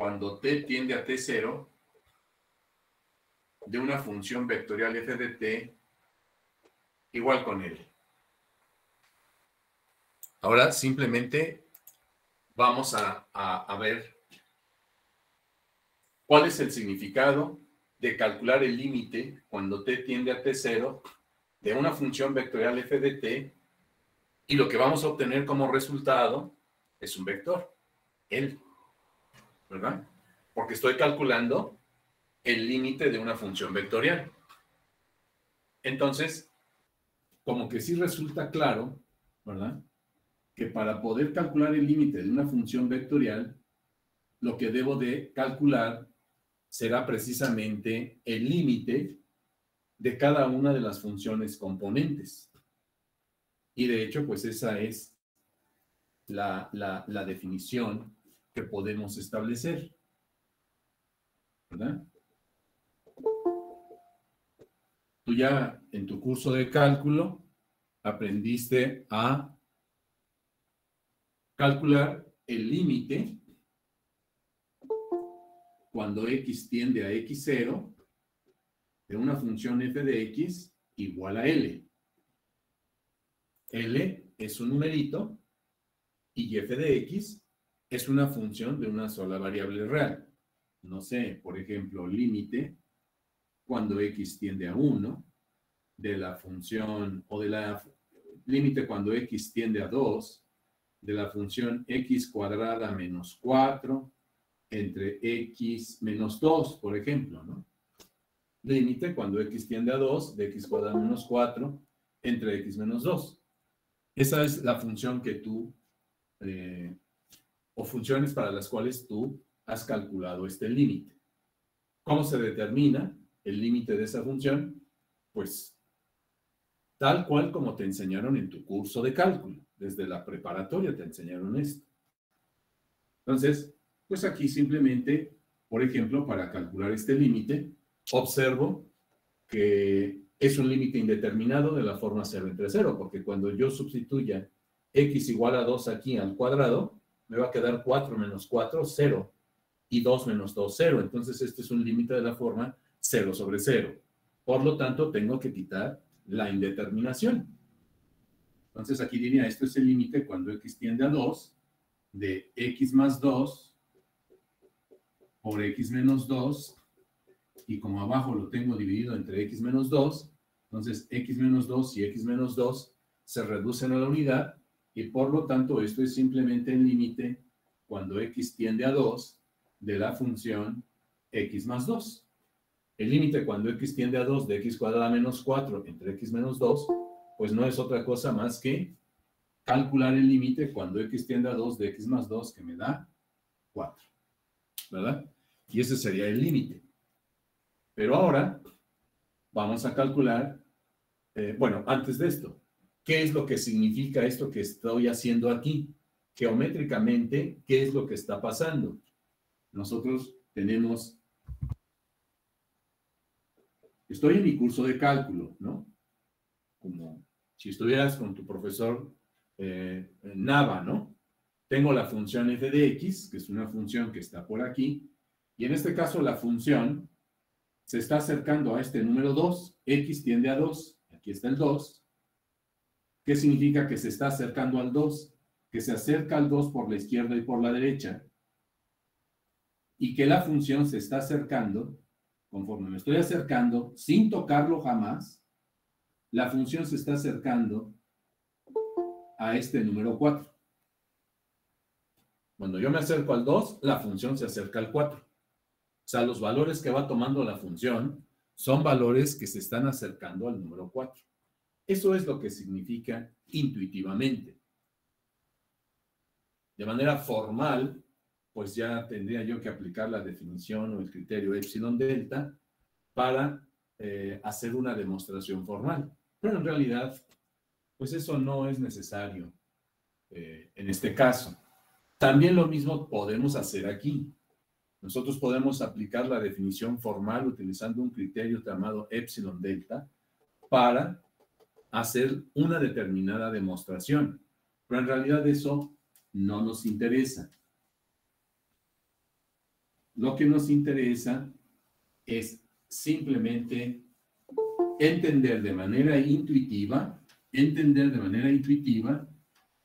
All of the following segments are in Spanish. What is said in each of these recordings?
cuando t tiende a t0 de una función vectorial f de t igual con L. Ahora simplemente vamos a ver cuál es el significado de calcular el límite cuando t tiende a t0 de una función vectorial f de t, y lo que vamos a obtener como resultado es un vector, L, ¿verdad? Porque estoy calculando el límite de una función vectorial. Entonces, como que sí resulta claro, ¿verdad?, que para poder calcular el límite de una función vectorial, lo que debo de calcular será precisamente el límite de cada una de las funciones componentes. Y de hecho, pues esa es la definición que podemos establecer, ¿verdad? Tú ya en tu curso de cálculo aprendiste a calcular el límite cuando x tiende a x0 de una función f de x igual a L. L es un numerito y f de x es una función de una sola variable real. No sé, por ejemplo, límite cuando x tiende a 1 de la función, o de la límite cuando x tiende a 2 de la función x cuadrada menos 4 entre x menos 2, por ejemplo, ¿no? Límite cuando x tiende a 2 de x cuadrada menos 4 entre x menos 2. Esa es la función que tú, o funciones para las cuales tú has calculado este límite. ¿Cómo se determina el límite de esa función? Pues tal cual como te enseñaron en tu curso de cálculo. Desde la preparatoria te enseñaron esto. Entonces, pues aquí simplemente, por ejemplo, para calcular este límite, observo que es un límite indeterminado de la forma 0 entre 0, porque cuando yo sustituya x igual a 2 aquí al cuadrado, me va a quedar 4 menos 4, 0, y 2 menos 2, 0. Entonces, este es un límite de la forma 0 sobre 0. Por lo tanto, tengo que quitar la indeterminación. Entonces, aquí diría, esto es el límite cuando x tiende a 2 de x más 2 por x menos 2, y como abajo lo tengo dividido entre x menos 2, entonces x menos 2 y x menos 2 se reducen a la unidad, y por lo tanto esto es simplemente el límite cuando x tiende a 2 de la función x más 2. El límite cuando x tiende a 2 de x cuadrada menos 4 entre x menos 2, pues no es otra cosa más que calcular el límite cuando x tiende a 2 de x más 2, que me da 4, ¿verdad? Y ese sería el límite. Pero ahora vamos a calcular, bueno, antes de esto, ¿qué es lo que significa esto que estoy haciendo aquí? Geométricamente, ¿qué es lo que está pasando? Nosotros tenemos, estoy en mi curso de cálculo, ¿no? Como si estuvieras con tu profesor Nava, ¿no? Tengo la función f de x, que es una función que está por aquí, y en este caso la función se está acercando a este número 2, x tiende a 2, aquí está el 2. ¿Qué significa que se está acercando al 2? Que se acerca al 2 por la izquierda y por la derecha, y que la función se está acercando, conforme me estoy acercando, sin tocarlo jamás, la función se está acercando a este número 4. Cuando yo me acerco al 2, la función se acerca al 4. O sea, los valores que va tomando la función son valores que se están acercando al número 4. Eso es lo que significa intuitivamente. De manera formal, pues ya tendría yo que aplicar la definición o el criterio epsilon delta para hacer una demostración formal. Pero en realidad, pues eso no es necesario en este caso. También lo mismo podemos hacer aquí. Nosotros podemos aplicar la definición formal utilizando un criterio llamado epsilon delta para hacer una determinada demostración. Pero en realidad eso no nos interesa. lo que nos interesa es simplemente entender de manera intuitiva,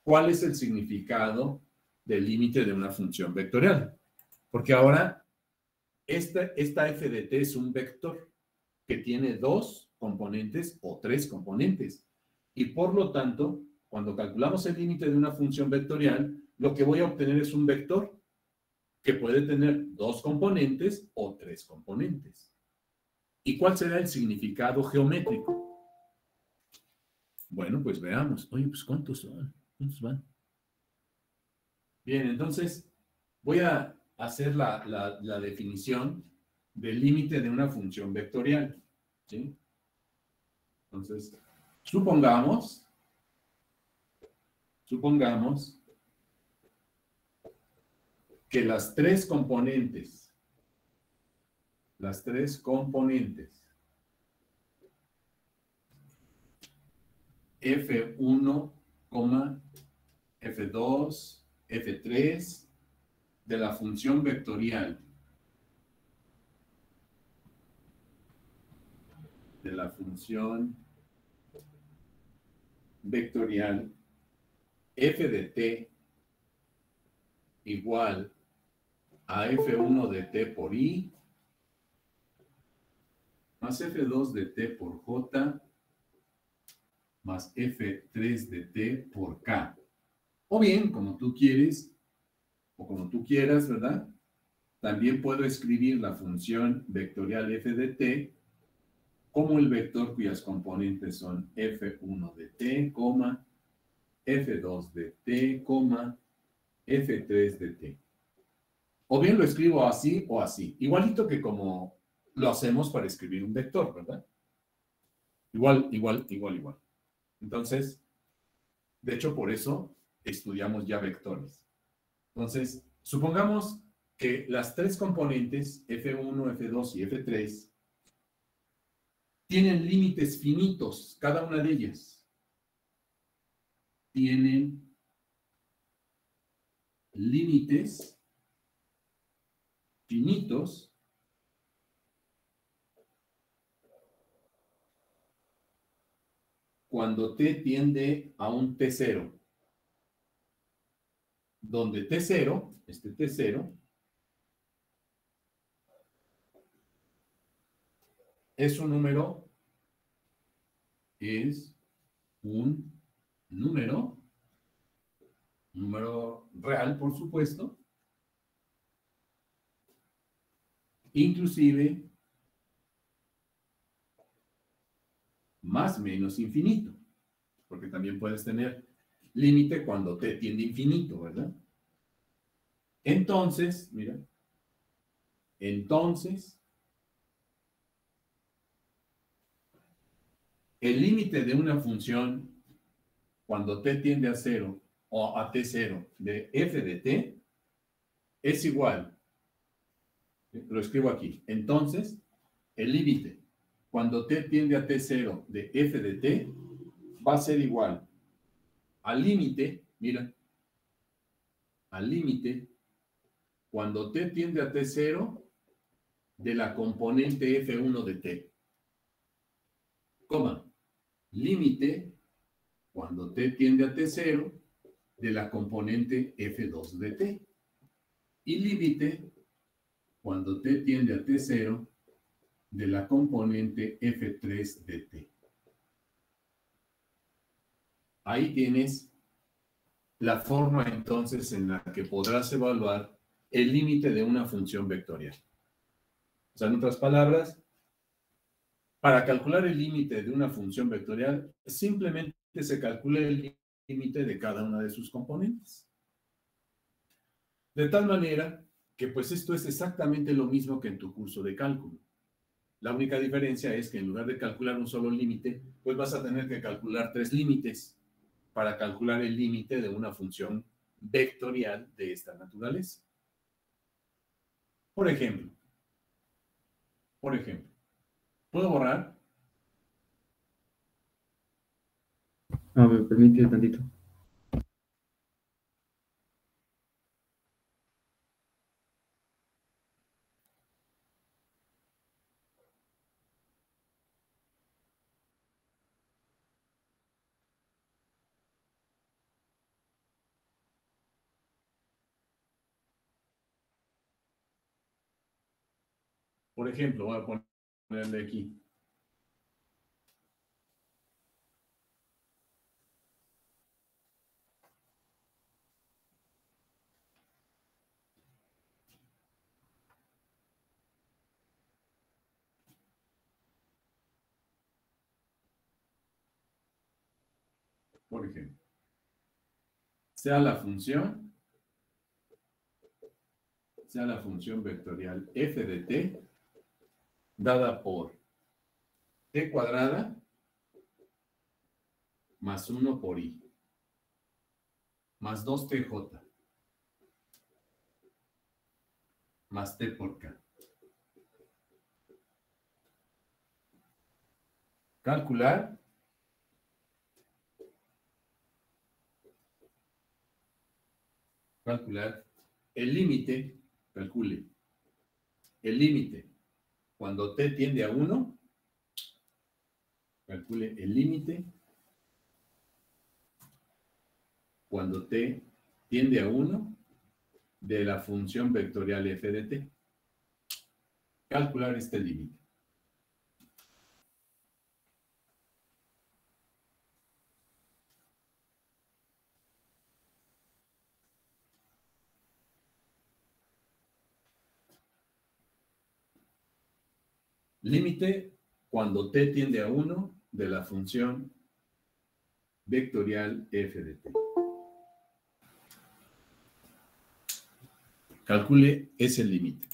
cuál es el significado del límite de una función vectorial. Porque ahora, esta f de t es un vector que tiene dos componentes o tres componentes. Y por lo tanto, cuando calculamos el límite de una función vectorial, lo que voy a obtener es un vector que puede tener dos componentes o tres componentes. ¿Y cuál será el significado geométrico? Bueno, pues veamos. Oye, pues ¿cuántos son? ¿Cuántos van? Bien, entonces voy a hacer la definición del límite de una función vectorial. ¿Sí? Entonces, supongamos que las tres componentes F1, F2, F3 de la función vectorial f de t igual a F1 de t por i más F2 de t por j más F3 de t por k. O bien, como tú quieres, o como tú quieras, ¿verdad? También puedo escribir la función vectorial f de t como el vector cuyas componentes son F1 de t, F2 de t, F3 de t. O bien lo escribo así o así. Igualito que como lo hacemos para escribir un vector, ¿verdad? Igual. Entonces, de hecho, por eso estudiamos ya vectores. Entonces, supongamos que las tres componentes, F1, F2 y F3, tienen límites finitos, cada una de ellas. Tienen límites finitos cuando t tiende a un T0, donde T0, este T0, es un número real, por supuesto, inclusive más menos infinito, porque también puedes tener límite cuando t tiende a infinito, ¿verdad? Entonces, mira, el límite de una función cuando t tiende a 0 o a t0 de f de t es igual, lo escribo aquí, entonces el límite cuando t tiende a t0 de f de t va a ser igual al límite, mira, al límite cuando t tiende a t0 de la componente f1 de t, límite cuando t tiende a t0 de la componente f2 de t, y límite cuando t tiende a t0 de la componente f3 de t. Ahí tienes la forma entonces en la que podrás evaluar el límite de una función vectorial. O sea, en otras palabras, para calcular el límite de una función vectorial, simplemente se calcula el límite de cada una de sus componentes. De tal manera que pues esto es exactamente lo mismo que en tu curso de cálculo. La única diferencia es que en lugar de calcular un solo límite, pues vas a tener que calcular tres límites para calcular el límite de una función vectorial de esta naturaleza. Por ejemplo, ¿puedo borrar? A ver, permíteme tantito. Por ejemplo, voy a ponerle aquí. Por ejemplo, sea la función vectorial f de t dada por t cuadrada más 1 por i, más 2tj, más t por k. Calcular el límite, calcule el límite cuando t tiende a 1, calcule el límite cuando t tiende a 1 de la función vectorial f de t. Calcular este límite. Límite cuando t tiende a 1 de la función vectorial f de t. Calcule ese límite.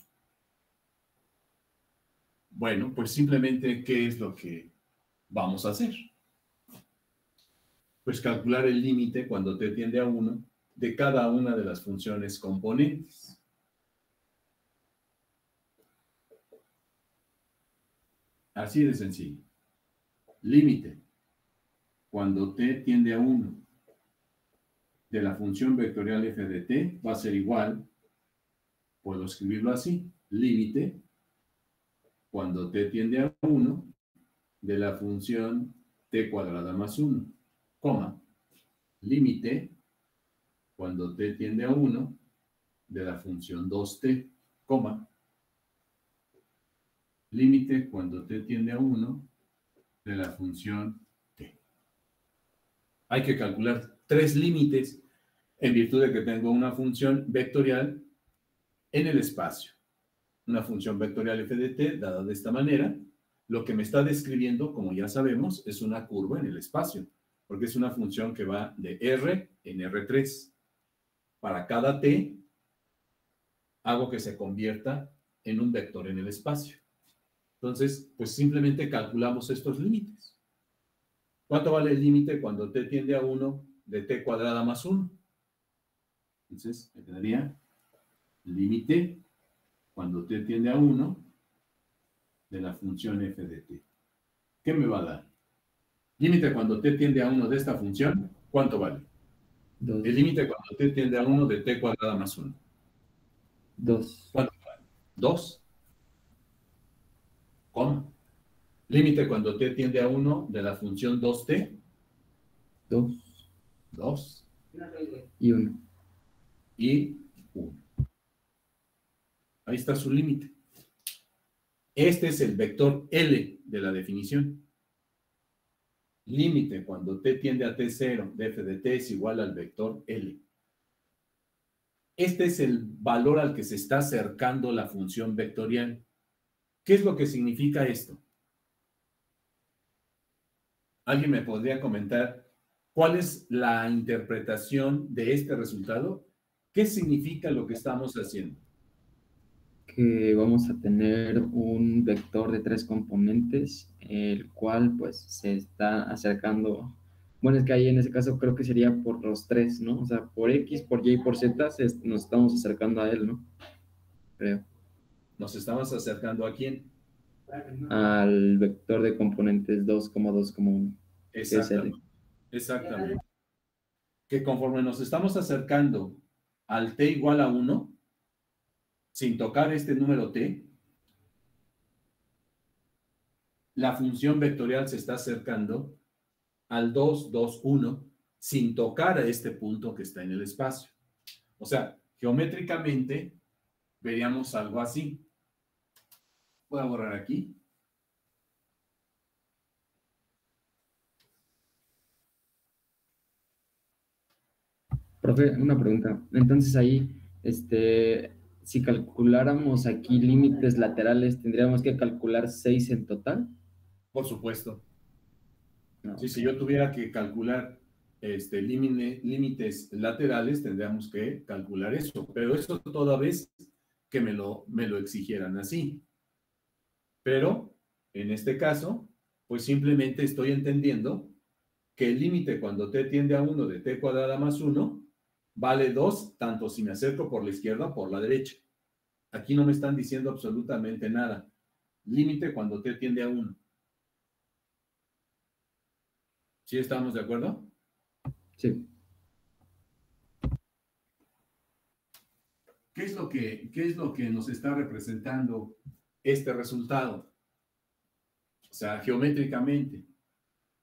Bueno, pues simplemente, ¿qué es lo que vamos a hacer? Pues calcular el límite cuando t tiende a 1 de cada una de las funciones componentes. Así de sencillo. Límite cuando t tiende a 1 de la función vectorial f de t va a ser igual, puedo escribirlo así, límite cuando t tiende a 1 de la función t cuadrada más 1, coma, límite cuando t tiende a 1 de la función 2t, coma, límite cuando t tiende a 1 de la función t. Hay que calcular 3 límites en virtud de que tengo una función vectorial en el espacio. Una función vectorial f de t dada de esta manera, lo que me está describiendo, como ya sabemos, es una curva en el espacio, porque es una función que va de R en R3. Para cada t, hago que se convierta en un vector en el espacio. Entonces, pues simplemente calculamos estos límites. ¿Cuánto vale el límite cuando t tiende a 1 de t cuadrada más 1? Entonces, me quedaría límite cuando t tiende a 1 de la función f de t. ¿Qué me va a dar? Límite cuando t tiende a 1 de esta función, ¿cuánto vale? 2. El límite cuando t tiende a 1 de t cuadrada más 1. 2. ¿Cuánto vale? 2. ¿Cómo? Límite cuando t tiende a 1 de la función 2t. 2. 2. Y 1. Y 1. Ahí está su límite. Este es el vector L de la definición. Límite cuando t tiende a t0 de f de t es igual al vector L. Este es el valor al que se está acercando la función vectorial. ¿Qué es lo que significa esto? ¿Alguien me podría comentar cuál es la interpretación de este resultado? ¿Qué significa lo que estamos haciendo? Que vamos a tener un vector de 3 componentes, el cual pues se está acercando. Bueno, es que ahí en ese caso creo que sería por los 3, ¿no? O sea, por X, por Y y por Z nos estamos acercando a él, ¿no? Creo. ¿Nos estamos acercando a quién? Al vector de componentes 2,2,1, que es L. Exactamente. Exactamente. Que conforme nos estamos acercando al t igual a 1, sin tocar este número t, la función vectorial se está acercando al 2, 2, 1, sin tocar a este punto que está en el espacio. O sea, geométricamente veríamos algo así. Voy a borrar aquí. Profe, una pregunta. Entonces ahí, si calculáramos aquí límites laterales, ¿tendríamos que calcular 6 en total? Por supuesto. No, Sí, ok. si yo tuviera que calcular límites laterales, tendríamos que calcular eso, pero eso toda vez que me lo exigieran así. Pero, en este caso, pues simplemente estoy entendiendo que el límite cuando t tiende a 1 de t cuadrada más 1 vale 2, tanto si me acerco por la izquierda o por la derecha. Aquí no me están diciendo absolutamente nada. Límite cuando t tiende a 1. ¿Sí estamos de acuerdo? Sí. ¿Qué es lo que nos está representando este resultado? O sea, geométricamente.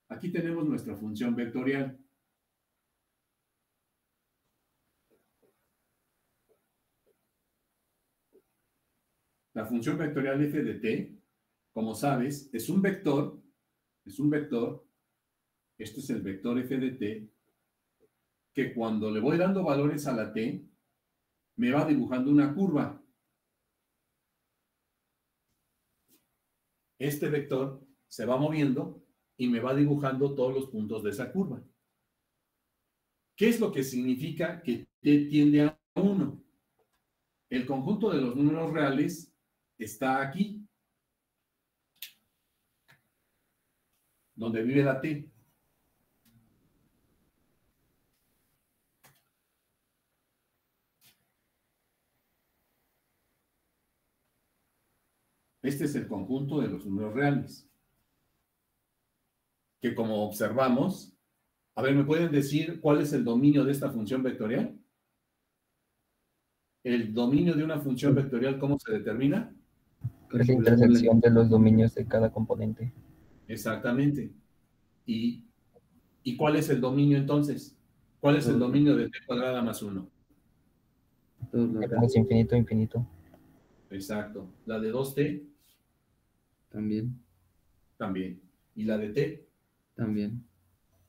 Aquí tenemos nuestra función vectorial. La función vectorial f de t, como sabes, es un vector, este es el vector f de t, que cuando le voy dando valores a la t, me va dibujando una curva. Este vector se va moviendo y me va dibujando todos los puntos de esa curva. ¿Qué es lo que significa que t tiende a 1? El conjunto de los números reales está aquí, donde vive la t. Este es el conjunto de los números reales, que como observamos, a ver, ¿me pueden decir cuál es el dominio de esta función vectorial? El dominio de una función vectorial, ¿cómo se determina? Es la intersección de los dominios de cada componente. Exactamente. ¿Y cuál es el dominio entonces? ¿Cuál es el dominio de t cuadrada más 1? Es infinito, infinito. Exacto. ¿La de 2t? También. También. ¿Y la de t? También.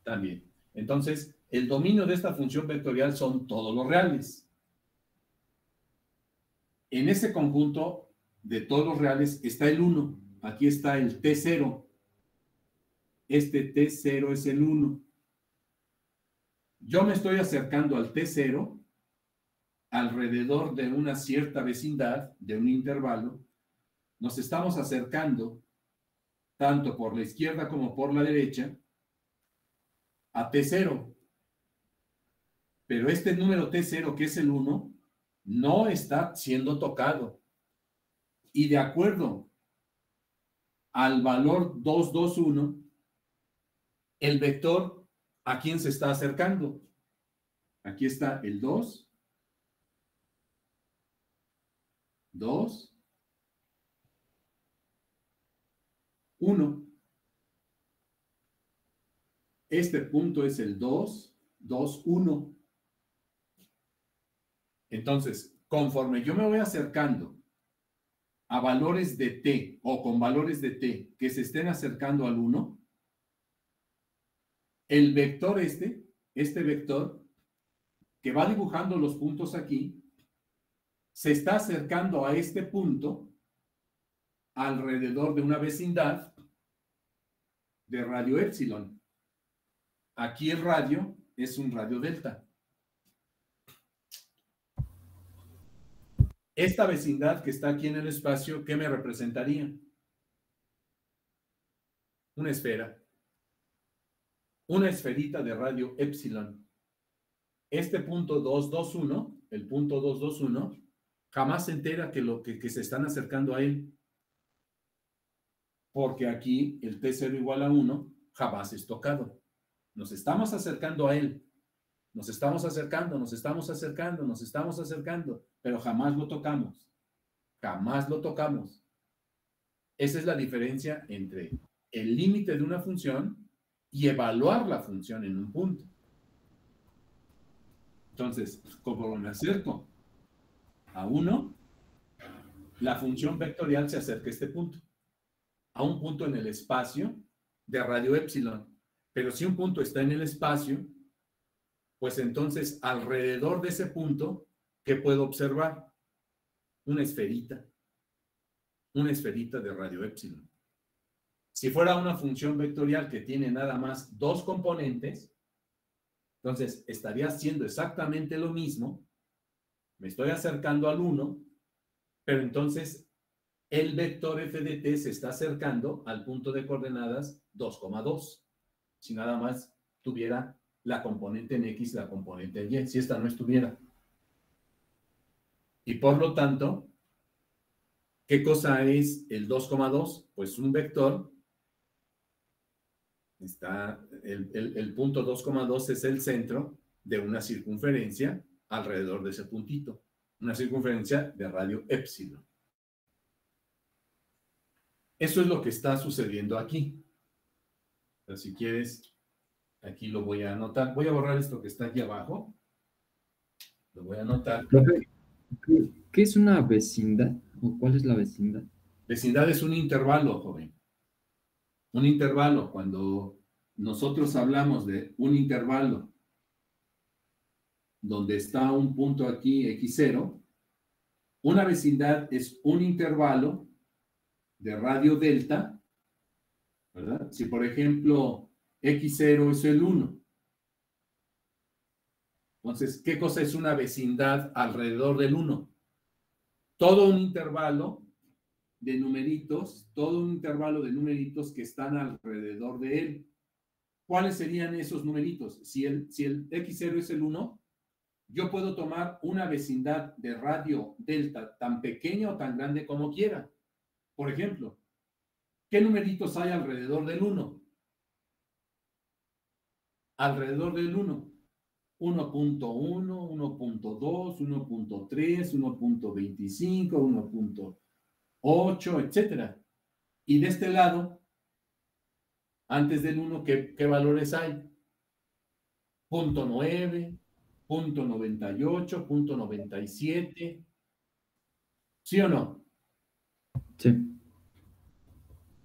También. Entonces, el dominio de esta función vectorial son todos los reales. En ese conjunto de todos los reales está el 1. Aquí está el t0. Este t0 es el 1. Yo me estoy acercando al t0 alrededor de una cierta vecindad, de un intervalo. Nos estamos acercando tanto por la izquierda como por la derecha a t0. Pero este número t0, que es el 1, no está siendo tocado. Y de acuerdo al valor 221, el vector, ¿a quién se está acercando? Aquí está el 2, 2, 1. Este punto es el 2, 2, 1. Entonces, conforme yo me voy acercando a valores de t o con valores de t que se estén acercando al 1, el vector este vector que va dibujando los puntos aquí, se está acercando a este punto alrededor de una vecindad de radio épsilon. Aquí el radio es un radio delta. Esta vecindad que está aquí en el espacio, ¿qué me representaría? Una esfera. Una esferita de radio épsilon. Este punto 221, el punto 221, jamás se entera que se están acercando a él. Porque aquí el t0 igual a 1 jamás es tocado. Nos estamos acercando a él. Nos estamos acercando, nos estamos acercando, nos estamos acercando, pero jamás lo tocamos. Jamás lo tocamos. Esa es la diferencia entre el límite de una función y evaluar la función en un punto. Entonces, como me acerco a 1, la función vectorial se acerca a este punto, a un punto en el espacio de radio épsilon. Pero si un punto está en el espacio, pues entonces alrededor de ese punto, ¿qué puedo observar? Una esferita de radio épsilon. Si fuera una función vectorial que tiene nada más dos componentes, entonces estaría haciendo exactamente lo mismo, me estoy acercando al 1, pero entonces el vector f de t se está acercando al punto de coordenadas 2,2. Si nada más tuviera la componente en X, la componente en Y, si esta no estuviera. Y por lo tanto, ¿qué cosa es el 2,2? Pues un vector. Está el punto 2,2 es el centro de una circunferencia alrededor de ese puntito. Una circunferencia de radio épsilon. Eso es lo que está sucediendo aquí. Pero si quieres, aquí lo voy a anotar. Voy a borrar esto que está aquí abajo. Lo voy a anotar. Profe, ¿qué es una vecindad? ¿O cuál es la vecindad? Vecindad es un intervalo, joven. Un intervalo, cuando nosotros hablamos de un intervalo donde está un punto aquí, x0, una vecindad es un intervalo de radio delta, ¿verdad? Si, por ejemplo, x0 es el 1. Entonces, ¿qué cosa es una vecindad alrededor del 1? Todo un intervalo de numeritos, que están alrededor de él. ¿Cuáles serían esos numeritos? Si el x0 es el 1, yo puedo tomar una vecindad de radio delta tan pequeña o tan grande como quiera. Por ejemplo, ¿qué numeritos hay alrededor del 1? Alrededor del 1. 1.1, 1.2, 1.3, 1.25, 1.8, etc. Y de este lado, antes del 1, ¿qué valores hay? 0.9, 0.98, 0.97. ¿Sí o no? Sí.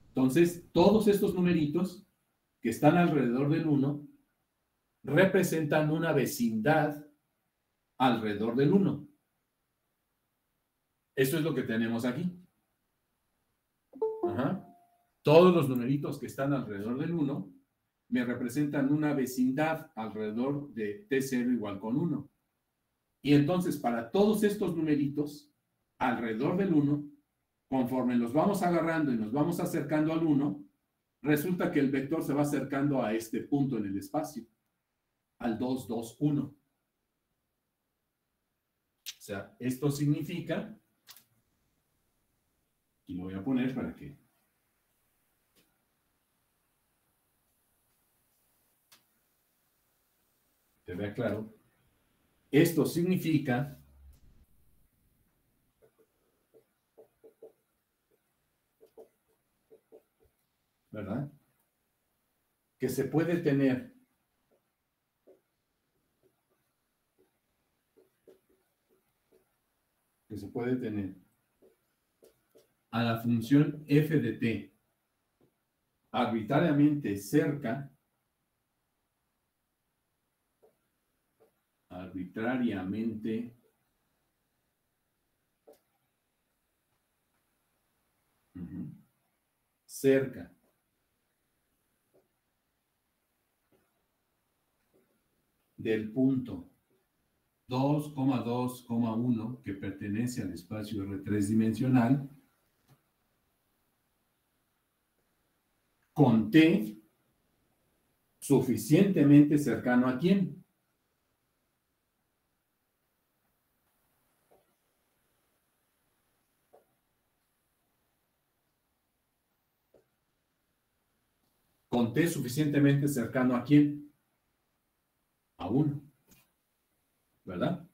Entonces, todos estos numeritos que están alrededor del 1 representan una vecindad alrededor del 1. Eso es lo que tenemos aquí. Ajá. Todos los numeritos que están alrededor del 1 me representan una vecindad alrededor de T0 igual con 1. Y entonces, para todos estos numeritos alrededor del 1, conforme los vamos agarrando y nos vamos acercando al 1, resulta que el vector se va acercando a este punto en el espacio, al 2, 2, 1. O sea, esto significa, y lo voy a poner para que te vea claro, esto significa ¿verdad? Que se puede tener a la función f de t arbitrariamente cerca, cerca del punto 2,2,1 que pertenece al espacio R3 dimensional, con t suficientemente cercano a quién. Con t suficientemente cercano a quién. A 1. ¿Verdad?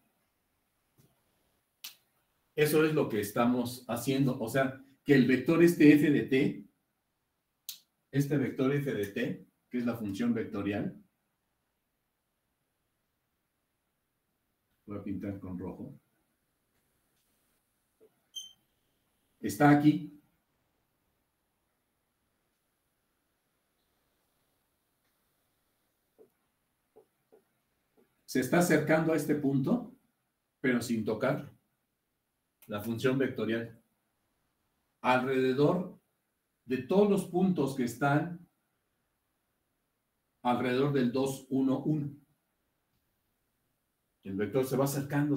Eso es lo que estamos haciendo. O sea, que el vector este f de t, este vector f de t, que es la función vectorial, voy a pintar con rojo. está aquí. Se está acercando a este punto, pero sin tocar la función vectorial. Alrededor de todos los puntos que están alrededor del 2, 1, 1. El vector se va acercando,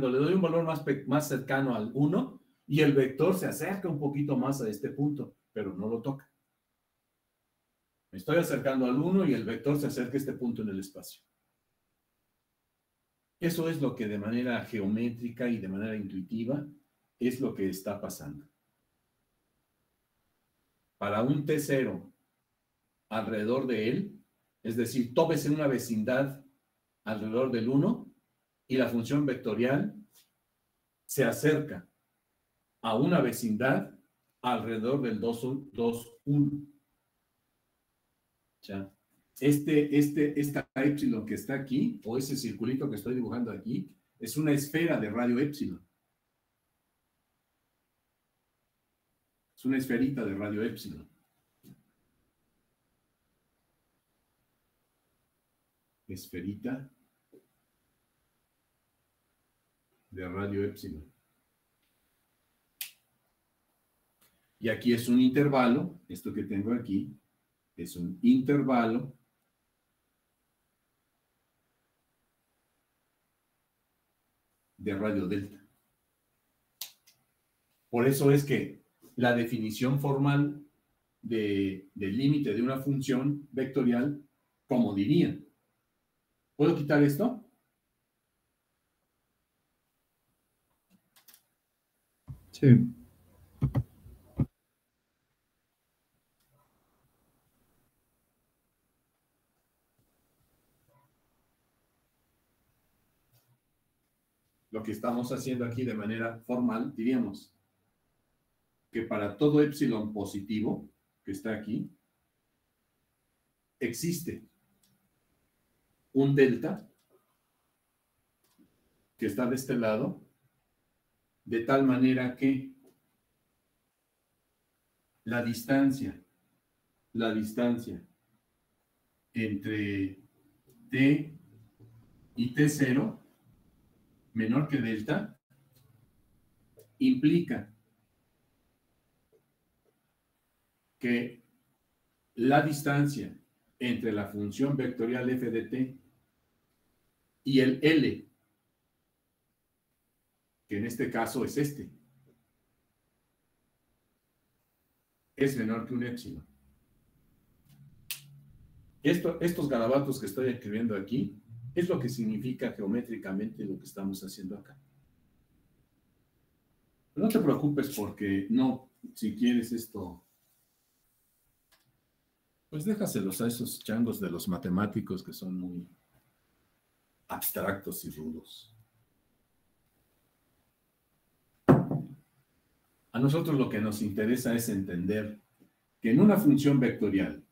le doy un valor más cercano al 1 y el vector se acerca un poquito más a este punto, pero no lo toca. Me estoy acercando al 1 y el vector se acerca a este punto en el espacio. Eso es lo que de manera geométrica y de manera intuitiva es lo que está pasando. Para un T0 alrededor de él, es decir, tómese una vecindad alrededor del 1 y la función vectorial se acerca a una vecindad alrededor del 2, 2, 1. ¿Ya? Esta épsilon que está aquí, o ese circulito que estoy dibujando aquí, es una esfera de radio épsilon. Es una esferita de radio épsilon. Esferita de radio épsilon. Y aquí es un intervalo, esto que tengo aquí, es un intervalo de radio delta. Por eso es que la definición formal del límite de una función vectorial, como dirían. ¿Puedo quitar esto? Sí. Lo que estamos haciendo aquí de manera formal, diríamos que para todo épsilon positivo que está aquí, existe un delta que está de este lado, de tal manera que la distancia entre T y T0 menor que delta implica que la distancia entre la función vectorial f de t y el L, que en este caso es este, es menor que un épsilon. Estos garabatos que estoy escribiendo aquí es lo que significa geométricamente lo que estamos haciendo acá. Pero no te preocupes porque no, si quieres esto, pues déjaselos a esos changos de los matemáticos que son muy abstractos y rudos. A nosotros lo que nos interesa es entender que en una función vectorial,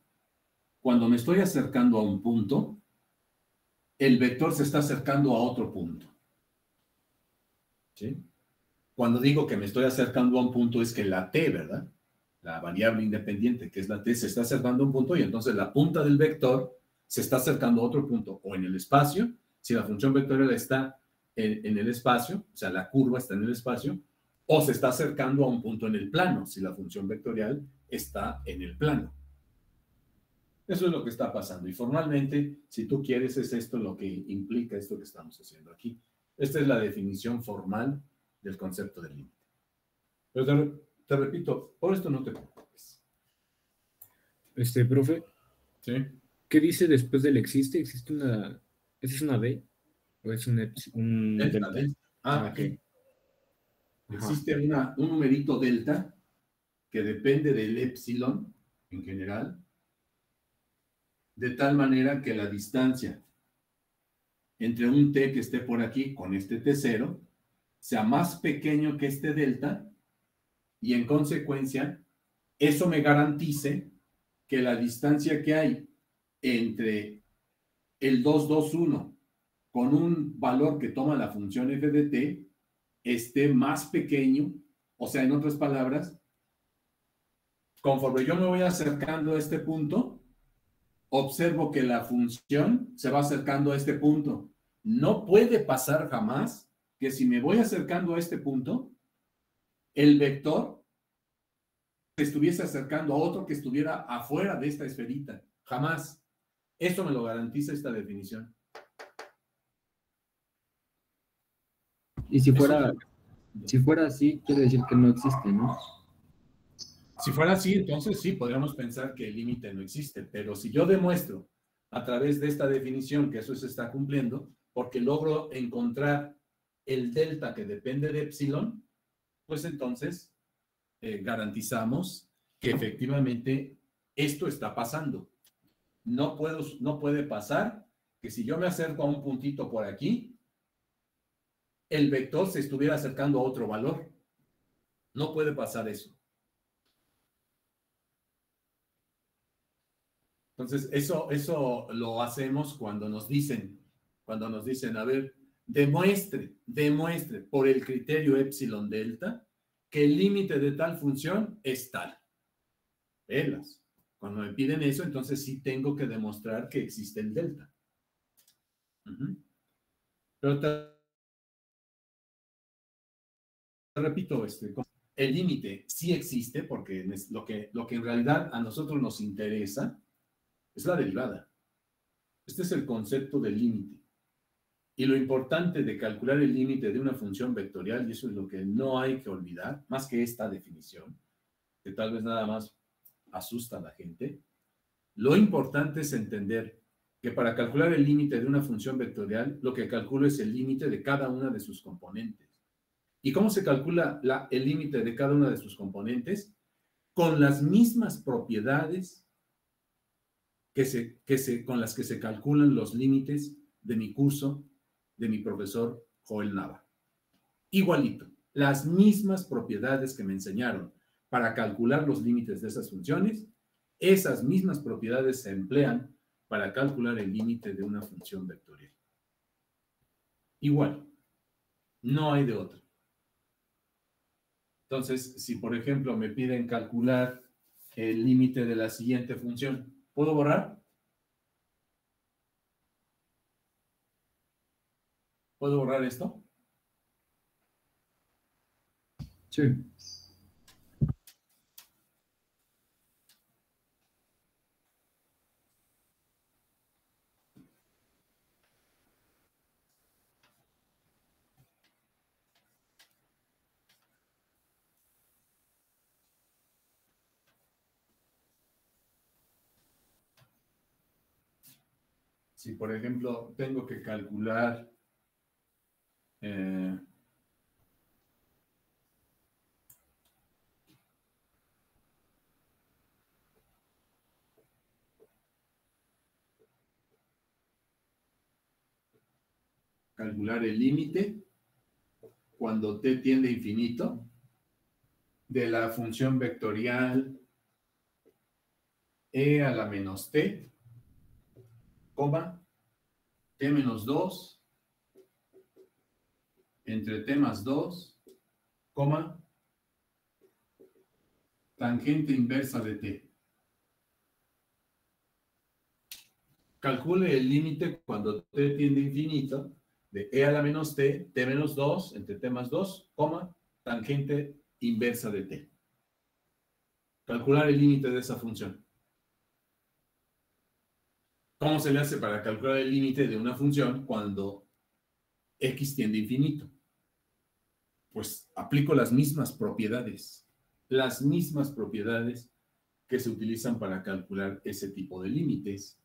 cuando me estoy acercando a un punto, el vector se está acercando a otro punto. ¿Sí? Cuando digo que me estoy acercando a un punto es que la t, ¿verdad? La variable independiente, que es la t, se está acercando a un punto y entonces la punta del vector se está acercando a otro punto, o en el espacio, si la función vectorial está en el espacio, o sea, la curva está en el espacio, o se está acercando a un punto en el plano, si la función vectorial está en el plano. Eso es lo que está pasando. Y formalmente, si tú quieres, es esto lo que implica esto que estamos haciendo aquí. Esta es la definición formal del concepto de límite. Pero te repito, por esto no te preocupes. Profe, ¿Sí? ¿qué dice después del existe? ¿Existe una... ¿Esa es una D? ¿O es un Delta, delta? delta. Ok. Existe un numerito delta que depende del épsilon en general, de tal manera que la distancia entre un t que esté por aquí con este t0 sea más pequeño que este delta y en consecuencia eso me garantice que la distancia que hay entre el 2, 2, 1 con un valor que toma la función f de t esté más pequeño O sea, en otras palabras, conforme yo me voy acercando a este punto, observo que la función se va acercando a este punto. No puede pasar jamás que si me voy acercando a este punto, el vector se estuviese acercando a otro que estuviera afuera de esta esferita. Jamás. Eso me lo garantiza esta definición. Y si fuera así, quiere decir que no existe, ¿no? Si fuera así, entonces sí, podríamos pensar que el límite no existe, pero si yo demuestro a través de esta definición que eso se está cumpliendo, porque logro encontrar el delta que depende de epsilon, pues entonces garantizamos que efectivamente esto está pasando. No puede pasar que si yo me acerco a un puntito por aquí, el vector se estuviera acercando a otro valor. No puede pasar eso. Entonces, eso lo hacemos cuando nos dicen, a ver, demuestre por el criterio epsilon delta que el límite de tal función es tal. Velas. Cuando me piden eso, entonces sí tengo que demostrar que existe el delta. Pero te repito, el límite sí existe porque lo que en realidad a nosotros nos interesa es la derivada. Este es el concepto del límite. Y lo importante de calcular el límite de una función vectorial, y eso es lo que no hay que olvidar, más que esta definición, que tal vez nada más asusta a la gente, lo importante es entender que para calcular el límite de una función vectorial, lo que calculo es el límite de cada una de sus componentes. ¿Y cómo se calcula el límite de cada una de sus componentes? Con las mismas propiedades con las que se calculan los límites de mi curso de mi profesor Joel Nava. Igualito, las mismas propiedades que me enseñaron para calcular los límites de esas funciones, esas mismas propiedades se emplean para calcular el límite de una función vectorial. Igual, no hay de otra. Entonces, si por ejemplo me piden calcular el límite de la siguiente función, ¿puedo borrar? ¿Puedo borrar esto? Sí. Si, por ejemplo, tengo que calcular el límite cuando t tiende a infinito de la función vectorial e a la menos t, coma, t menos 2 entre t más 2, coma, tangente inversa de t. Calcule el límite cuando t tiende a infinito de e a la menos t, t menos 2 entre t más 2, coma, tangente inversa de t. Calcular el límite de esa función. ¿Cómo se le hace para calcular el límite de una función cuando x tiende a infinito? Pues aplico las mismas propiedades que se utilizan para calcular ese tipo de límites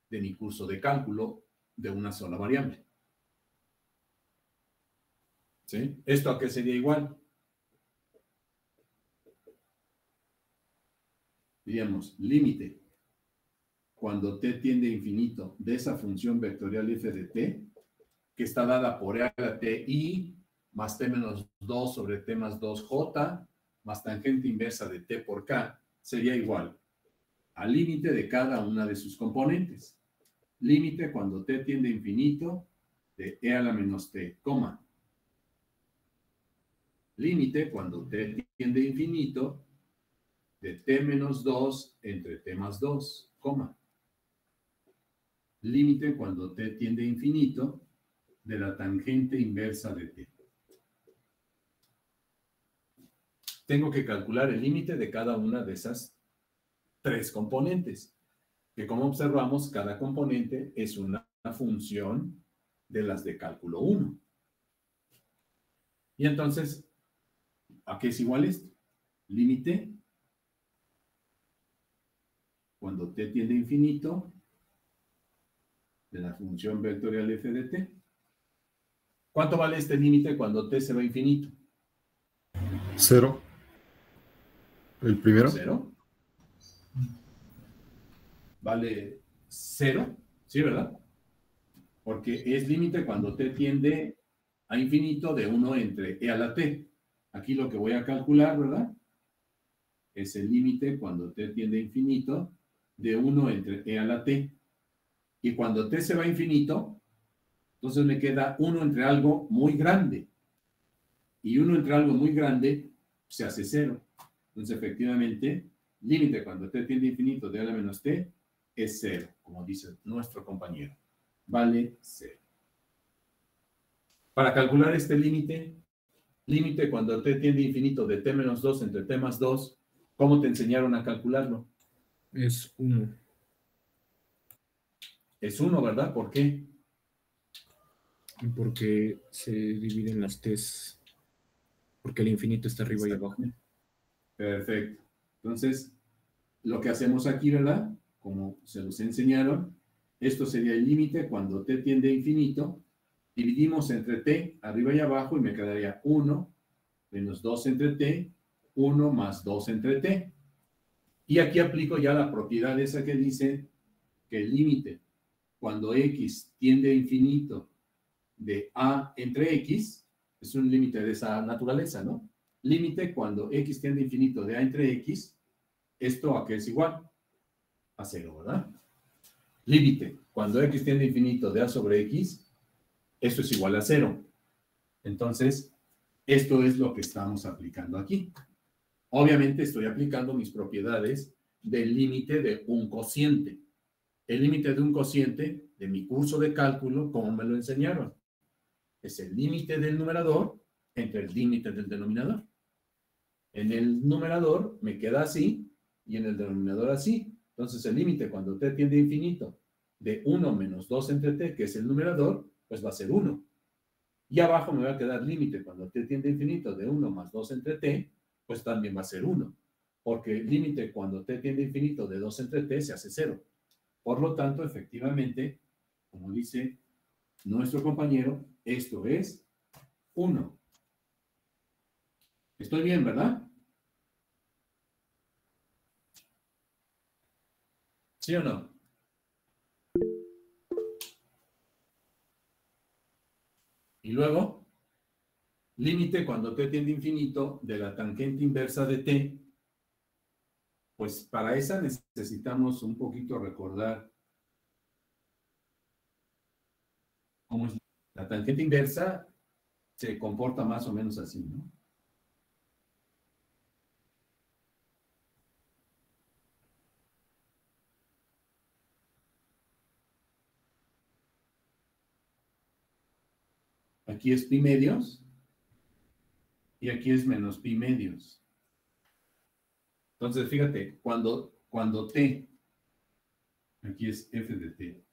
de mi curso de cálculo de una sola variable. ¿Sí? ¿Esto a qué sería igual? Diríamos, límite cuando t tiende a infinito de esa función vectorial f de t, que está dada por e a la t i más t menos 2 sobre t más 2j más tangente inversa de t por k, sería igual al límite de cada una de sus componentes. Límite cuando t tiende a infinito de e a la menos t, coma. límite cuando t tiende a infinito de t menos 2 entre t más 2, coma. Límite cuando t tiende a infinito de la tangente inversa de t. Tengo que calcular el límite de cada una de esas tres componentes, que como observamos, cada componente es una función de las de cálculo 1. Y entonces, ¿a qué es igual esto? Límite cuando t tiende a infinito de la función vectorial f de t. ¿Cuánto vale este límite cuando t se va a infinito? 0. ¿El primero? 0. Vale 0, ¿sí, verdad? Porque es límite cuando t tiende a infinito de 1 entre e a la t. Aquí lo que voy a calcular, ¿verdad? Es el límite cuando t tiende a infinito de 1 entre e a la t. Y cuando t se va a infinito, entonces me queda 1 entre algo muy grande. Y 1 entre algo muy grande se hace 0. Entonces, efectivamente, límite cuando t tiende a infinito de a la menos t es 0, como dice nuestro compañero. Vale 0. Para calcular este límite, límite cuando t tiende a infinito de t menos 2 entre t más 2, ¿cómo te enseñaron a calcularlo? Es 1. Es 1, ¿verdad? ¿Por qué? Porque se dividen las t's. Porque el infinito está arriba y abajo. Perfecto. Entonces, lo que hacemos aquí, ¿verdad? Como se los enseñaron, esto sería el límite cuando t tiende a infinito. Dividimos entre t, arriba y abajo, y me quedaría 1 menos 2 entre t, 1 más 2 entre t. Y aquí aplico ya la propiedad esa que dice que el límite cuando x tiende a infinito de a entre x, es un límite de esa naturaleza, ¿no? Límite cuando x tiende a infinito de a entre x, ¿esto a qué es igual? A 0, ¿verdad? Límite cuando x tiende a infinito de a sobre x, esto es igual a 0. Entonces, esto es lo que estamos aplicando aquí. Obviamente estoy aplicando mis propiedades del límite de un cociente. El límite de un cociente de mi curso de cálculo, ¿cómo me lo enseñaron? Es el límite del numerador entre el límite del denominador. En el numerador me queda así y en el denominador así. Entonces el límite cuando t tiende a infinito de 1 menos 2 entre t, que es el numerador, pues va a ser 1. Y abajo me va a quedar límite cuando t tiende a infinito de 1 más 2 entre t, pues también va a ser 1. Porque el límite cuando t tiende a infinito de 2 entre t se hace 0. Por lo tanto, efectivamente, como dice nuestro compañero, esto es 1. Estoy bien, ¿verdad? ¿Sí o no? Y luego, límite cuando t tiende a infinito de la tangente inversa de t, pues para esa necesitamos un poquito recordar cómo es. La tangente inversa se comporta más o menos así, ¿no? Aquí es pi medios y aquí es menos pi medios. Entonces, fíjate, cuando t, aquí es f de t,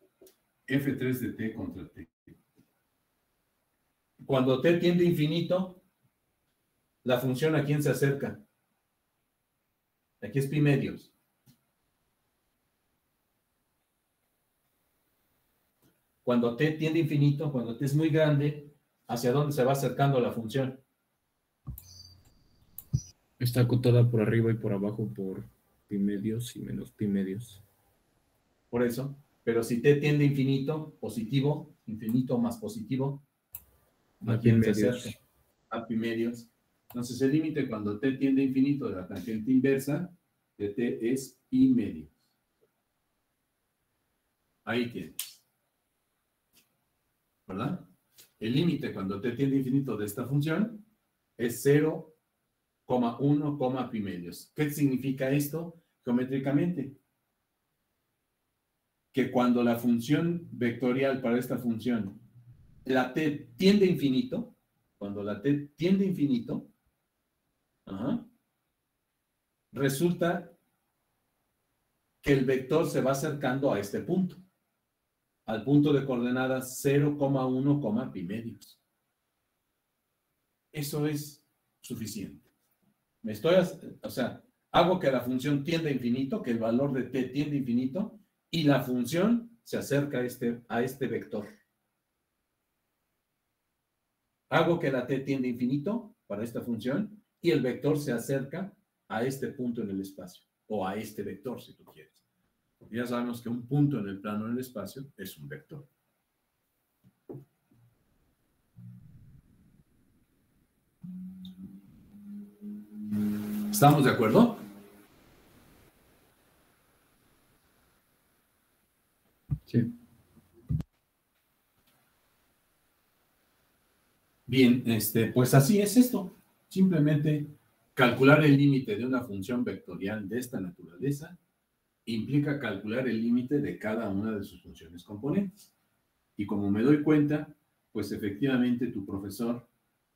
f3 de t contra t. Cuando t tiende a infinito, la función ¿a quién se acerca? Aquí es pi medios. Cuando t tiende a infinito, cuando t es muy grande, ¿hacia dónde se va acercando la función? Está acotada por arriba y por abajo por pi medios y menos pi medios. Por eso. Pero si t tiende a infinito, positivo, infinito más positivo, ¿a quién se acerca? A pi medios. Entonces el límite cuando t tiende a infinito de la tangente inversa de t es pi medios. Ahí tienes. ¿Verdad? El límite cuando t tiende a infinito de esta función es 0,1, pi medios. ¿Qué significa esto geométricamente? Que cuando la función vectorial para esta función, la t tiende a infinito, cuando la t tiende a infinito, resulta que el vector se va acercando a este punto, al punto de coordenadas 0,1, pi medios. Eso es suficiente. O sea, hago que la función tienda a infinito, que el valor de t tiende a infinito, y la función se acerca a este vector. Hago que la t tiende a infinito para esta función, y el vector se acerca a este punto en el espacio, o a este vector, si tú quieres. Porque ya sabemos que un punto en el plano en el espacio es un vector. ¿Estamos de acuerdo? Sí. Bien, pues así es esto. Simplemente calcular el límite de una función vectorial de esta naturaleza implica calcular el límite de cada una de sus funciones componentes. Y como me doy cuenta, pues efectivamente tu profesor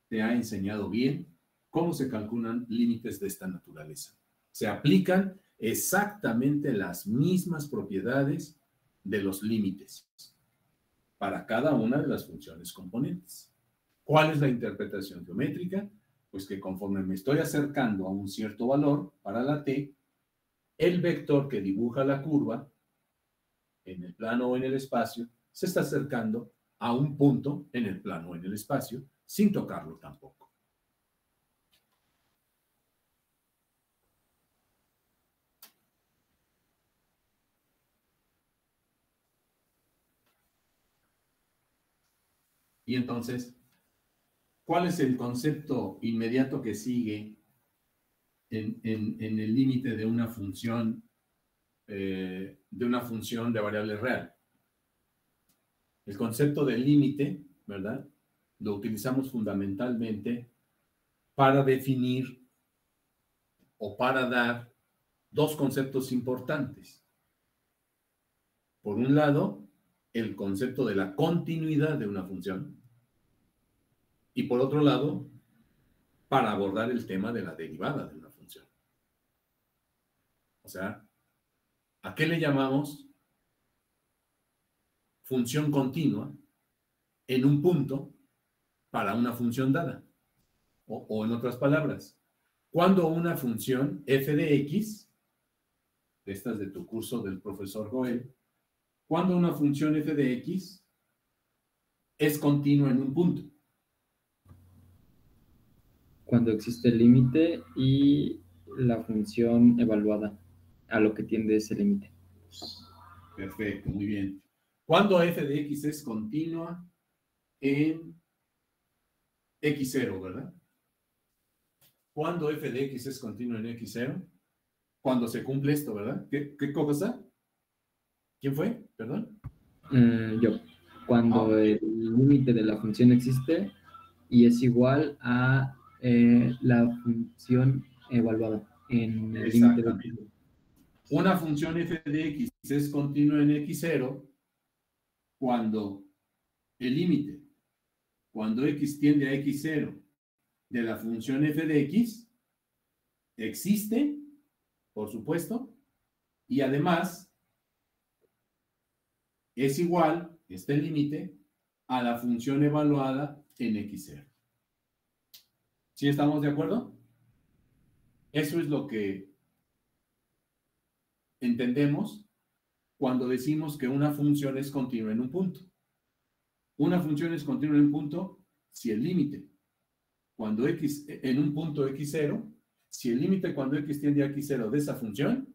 te ha enseñado bien cómo se calculan límites de esta naturaleza. Se aplican exactamente las mismas propiedades de los límites para cada una de las funciones componentes. ¿Cuál es la interpretación geométrica? Pues que conforme me estoy acercando a un cierto valor para la t, el vector que dibuja la curva en el plano o en el espacio se está acercando a un punto en el plano o en el espacio sin tocarlo tampoco. Y entonces, ¿cuál es el concepto inmediato que sigue en el límite de una función de variable real? El concepto de límite, ¿verdad? Lo utilizamos fundamentalmente para definir o para dar dos conceptos importantes. Por un lado, el concepto de la continuidad de una función. Y por otro lado, para abordar el tema de la derivada de una función. O sea, ¿a qué le llamamos función continua en un punto para una función dada? O en otras palabras, cuando una función f de x, estas de tu curso del profesor Joel, cuando una función f de x es continua en un punto. Cuando existe el límite y la función evaluada a lo que tiende ese límite. Perfecto, muy bien. Cuando f de x es continua en x0, ¿verdad? Cuando f de x es continua en x0, cuando se cumple esto, ¿verdad? ¿Qué cosa? ¿Quién fue? Perdón. Yo. Cuando el límite de la función existe y es igual a la función evaluada en el límite de Exactamente. Una función f de x es continua en x0 cuando el límite, cuando x tiende a x0 de la función f de x, existe, por supuesto, y además es igual, este límite, a la función evaluada en x0. ¿Sí estamos de acuerdo? Eso es lo que entendemos cuando decimos que una función es continua en un punto. Una función es continua en un punto si el límite, cuando x, en un punto x0, si el límite cuando x tiende a x0 de esa función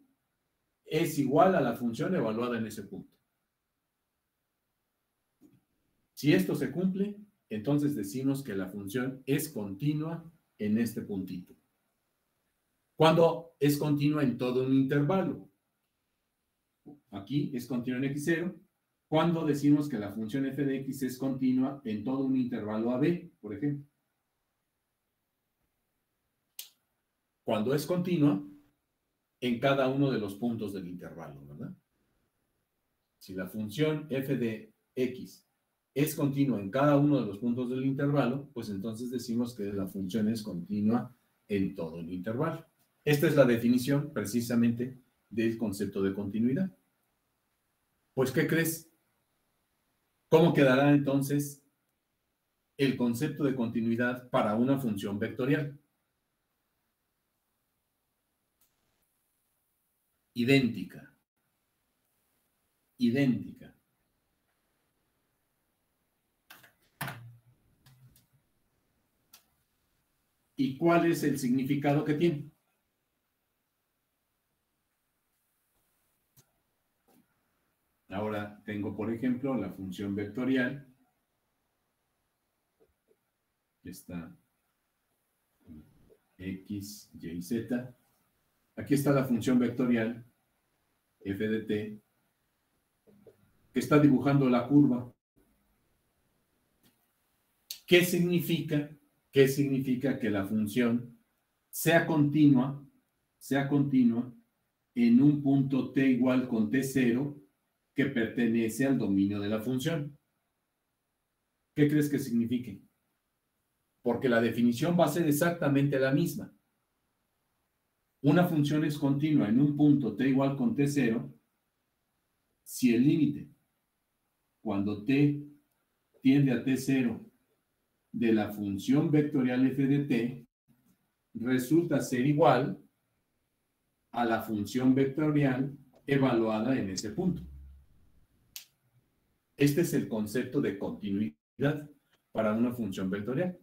es igual a la función evaluada en ese punto. Si esto se cumple, entonces decimos que la función es continua en este puntito. Cuando es continua en todo un intervalo. Aquí es continua en x0. Cuando decimos que la función f de x es continua en todo un intervalo AB, por ejemplo. cuando es continua en cada uno de los puntos del intervalo, ¿verdad? Si la función f de x es continua en cada uno de los puntos del intervalo, pues entonces decimos que la función es continua en todo el intervalo. Esta es la definición precisamente del concepto de continuidad. Pues, ¿qué crees? ¿Cómo quedará entonces el concepto de continuidad para una función vectorial? Idéntica. Idéntica. ¿Y cuál es el significado que tiene? Ahora tengo, por ejemplo, la función vectorial. Está x, y, z. Aquí está la función vectorial f de t, que está dibujando la curva. ¿Qué significa? ¿Qué significa que la función sea continua en un punto t igual con t0 que pertenece al dominio de la función? ¿Qué crees que signifique? Porque la definición va a ser exactamente la misma. Una función es continua en un punto t igual con t0 si el límite, cuando t tiende a t0 de la función vectorial f de t, resulta ser igual a la función vectorial evaluada en ese punto. Este es el concepto de continuidad para una función vectorial.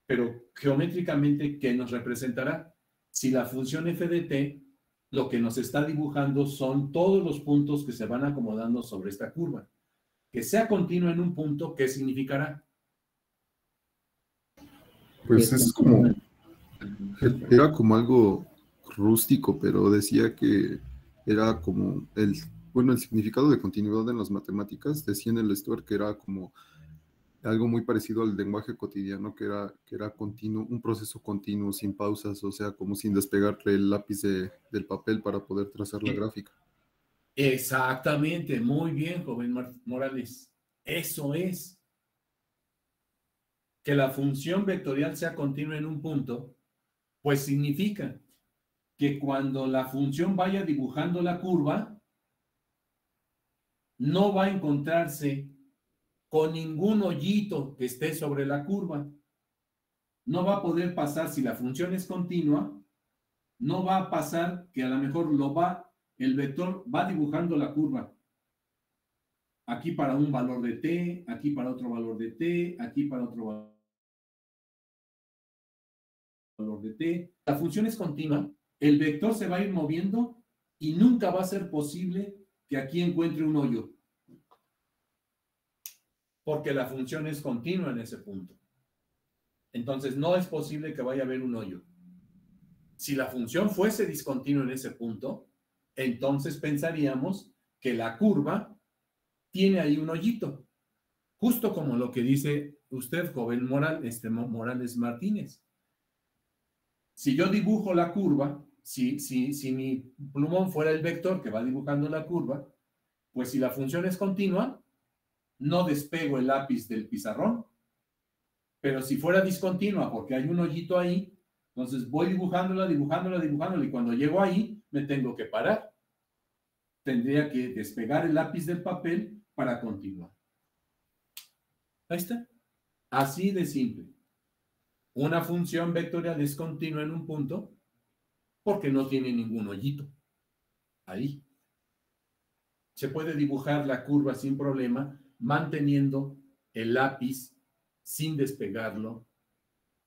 Pero geométricamente, ¿qué nos representará? Si la función f de t, lo que nos está dibujando son todos los puntos que se van acomodando sobre esta curva. Que sea continua en un punto, ¿qué significará? Pues es como, era como algo rústico, pero decía que era como el significado de continuidad en las matemáticas, decía en el Stuart que era como algo muy parecido al lenguaje cotidiano, que era continuo, un proceso continuo, sin pausas, o sea, como sin despegarle el lápiz del papel para poder trazar la gráfica. Exactamente, muy bien, joven Morales. Eso es. Que la función vectorial sea continua en un punto, pues significa que cuando la función vaya dibujando la curva, no va a encontrarse con ningún hoyito que esté sobre la curva. No va a poder pasar, si la función es continua, no va a pasar que a lo mejor el vector va dibujando la curva. Aquí para un valor de t, aquí para otro valor de t, aquí para otro valor de t. La función es continua, el vector se va a ir moviendo y nunca va a ser posible que aquí encuentre un hoyo. Porque la función es continua en ese punto. Entonces no es posible que vaya a haber un hoyo. Si la función fuese discontinua en ese punto, entonces pensaríamos que la curva tiene ahí un hoyito. Justo como lo que dice usted, joven Morales Martínez. Si yo dibujo la curva, si mi plumón fuera el vector que va dibujando la curva, pues si la función es continua, no despego el lápiz del pizarrón. Pero si fuera discontinua porque hay un hoyito ahí, entonces voy dibujándola, y cuando llego ahí me tengo que parar. Tendría que despegar el lápiz del papel para continuar. Ahí está. Así de simple. Una función vectorial es continua en un punto porque no tiene ningún hoyito. Ahí. Se puede dibujar la curva sin problema, manteniendo el lápiz sin despegarlo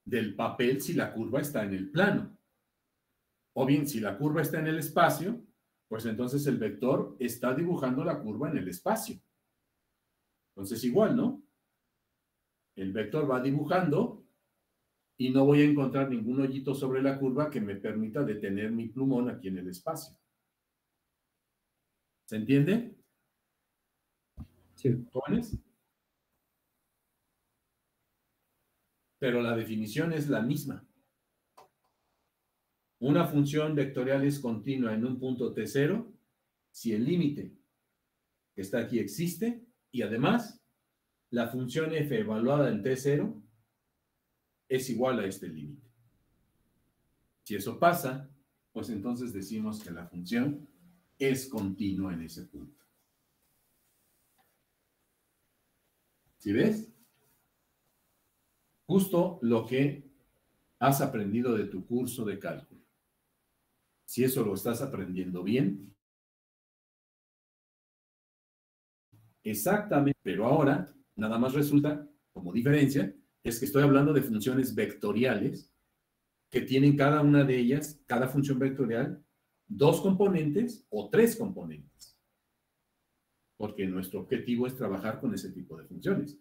del papel si la curva está en el plano. O bien, si la curva está en el espacio, pues entonces el vector está dibujando la curva en el espacio. Entonces igual, ¿no? El vector va dibujando y no voy a encontrar ningún hoyito sobre la curva que me permita detener mi plumón aquí en el espacio. ¿Se entiende? Sí. ¿Jóvenes? Pero la definición es la misma. Una función vectorial es continua en un punto T0 si el límite que está aquí existe y además la función f evaluada en T0 es igual a este límite. Si eso pasa, pues entonces decimos que la función es continua en ese punto. ¿Sí ves? Justo lo que has aprendido de tu curso de cálculo. Si eso lo estás aprendiendo bien, exactamente, pero ahora nada más resulta, como diferencia, es que estoy hablando de funciones vectoriales que tienen cada una de ellas, cada función vectorial, 2 componentes o 3 componentes. Porque nuestro objetivo es trabajar con ese tipo de funciones.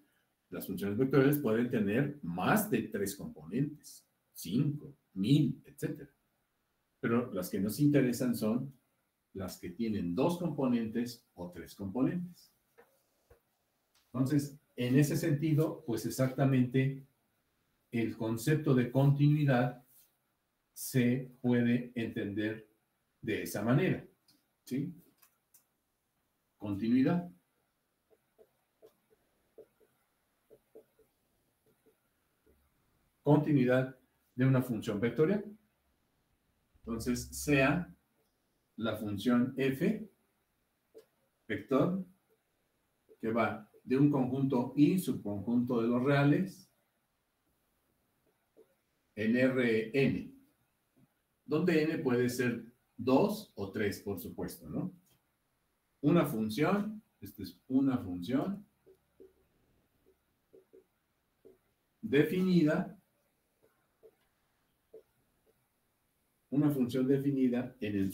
Las funciones vectoriales pueden tener más de 3 componentes, 5, 1000, etc. Pero las que nos interesan son las que tienen 2 componentes o 3 componentes. Entonces, en ese sentido, pues exactamente el concepto de continuidad se puede entender de esa manera, ¿sí? Continuidad. Continuidad de una función vectorial. Entonces, sea la función f, vector, que va de un conjunto I, subconjunto de los reales, en Rn, donde n puede ser 2 o 3, por supuesto, ¿no? Una función, esta es una función definida, en el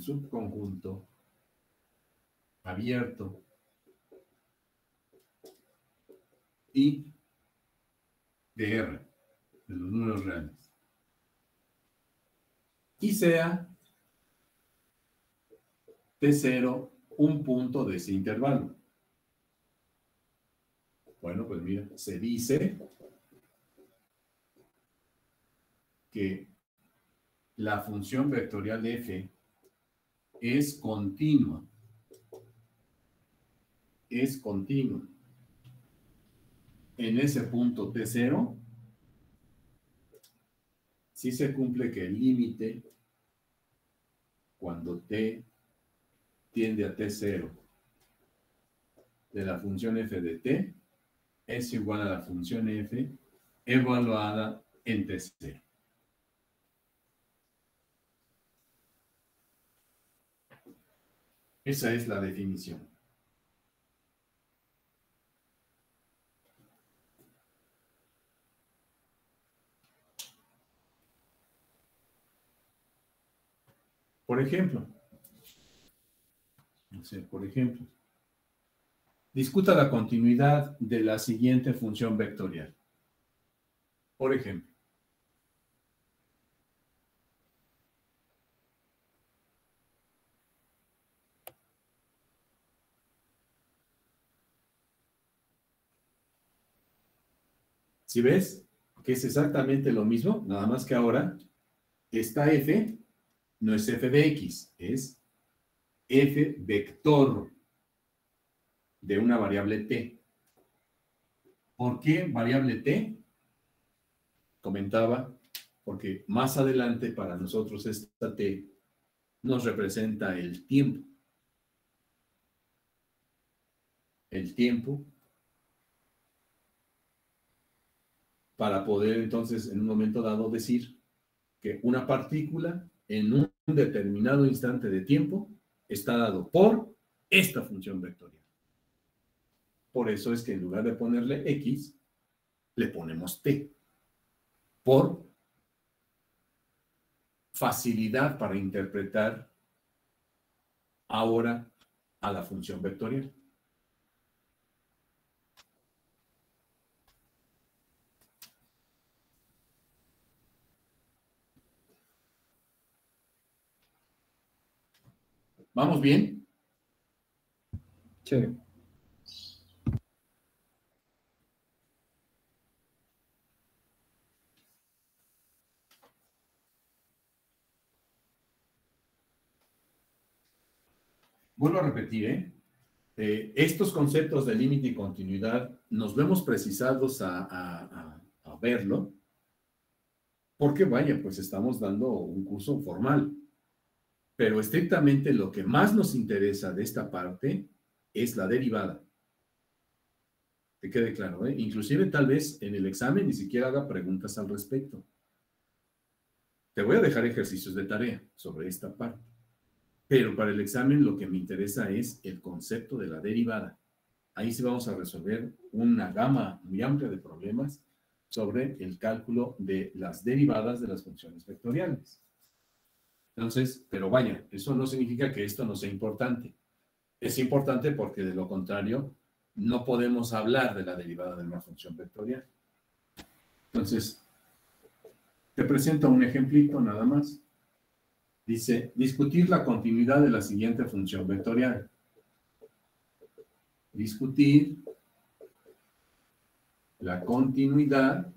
subconjunto abierto y de R, de los números reales. Y sea T0 un punto de ese intervalo. Bueno, pues mira, se dice que la función vectorial f es continua. Es continua. En ese punto T0, sí se cumple que el límite, cuando t tiende a T0, de la función f de t, es igual a la función f evaluada en T0. Esa es la definición. Por ejemplo, discuta la continuidad de la siguiente función vectorial. Por ejemplo, ¿sí ves que es exactamente lo mismo? Nada más que ahora esta f no es f de x, es f vector de una variable t. ¿Por qué variable t? Comentaba, porque más adelante para nosotros esta t nos representa el tiempo. El tiempo para poder entonces en un momento dado decir que una partícula en un determinado instante de tiempo está dado por esta función vectorial. Por eso es que en lugar de ponerle x, le ponemos t, por facilidad para interpretar ahora a la función vectorial. ¿Vamos bien? Sí. vuelvo a repetir, estos conceptos de límite y continuidad nos vemos precisados a verlo, porque vaya, pues estamos dando un curso formal, pero estrictamente lo que más nos interesa de esta parte es la derivada. Que quede claro, ¿eh? Inclusive tal vez en el examen ni siquiera haga preguntas al respecto. Te voy a dejar ejercicios de tarea sobre esta parte. Pero para el examen lo que me interesa es el concepto de la derivada. Ahí sí vamos a resolver una gama muy amplia de problemas sobre el cálculo de las derivadas de las funciones vectoriales. Entonces, pero vaya, eso no significa que esto no sea importante. Es importante porque de lo contrario no podemos hablar de la derivada de una función vectorial. Entonces, te presento un ejemplito nada más. Dice, discutir la continuidad de la siguiente función vectorial. Discutir la continuidad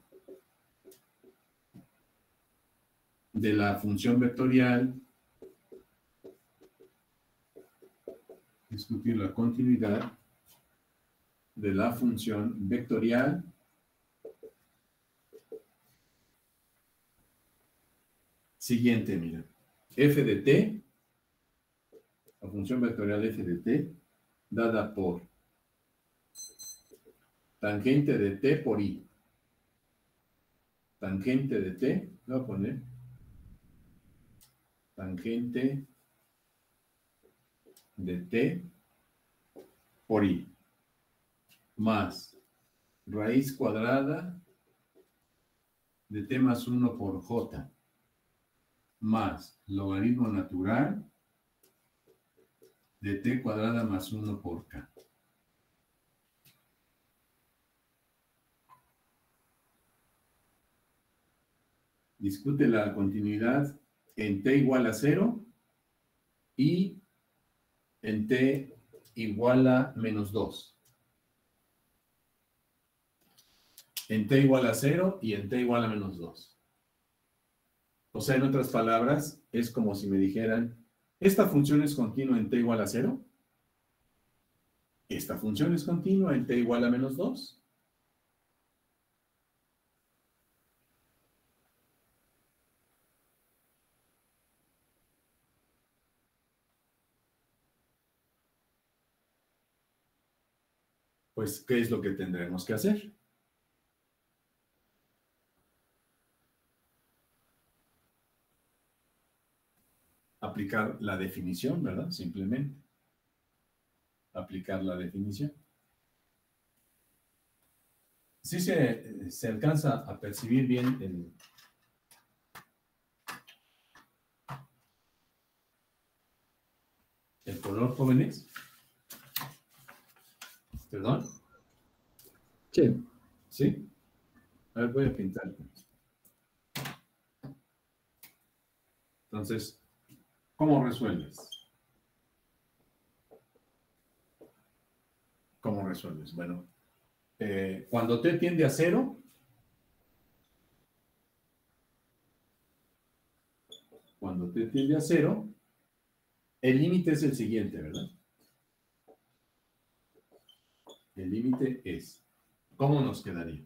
de la función vectorial. Discutir la continuidad de la función vectorial siguiente, mira. F de t, la función vectorial f de t, dada por tangente de t por i. Tangente de t, voy a poner tangente de t por i, más raíz cuadrada de t más 1 por j, más logaritmo natural de t cuadrada más 1 por k. Discute la continuidad en t igual a 0 y en t igual a menos 2. En t igual a 0 y en t igual a menos 2. O sea, en otras palabras, es como si me dijeran, ¿esta función es continua en t igual a 0? ¿Esta función es continua en t igual a menos 2? Pues, ¿qué es lo que tendremos que hacer? Aplicar la definición, ¿verdad? Simplemente. Aplicar la definición. Sí se alcanza a percibir bien el color, jóvenes. ¿Perdón? Sí. ¿Sí? A ver, voy a pintar. Entonces, ¿cómo resuelves? ¿Cómo resuelves? Bueno, cuando t tiende a 0, el límite es el siguiente, ¿verdad? El límite es, ¿cómo nos quedaría?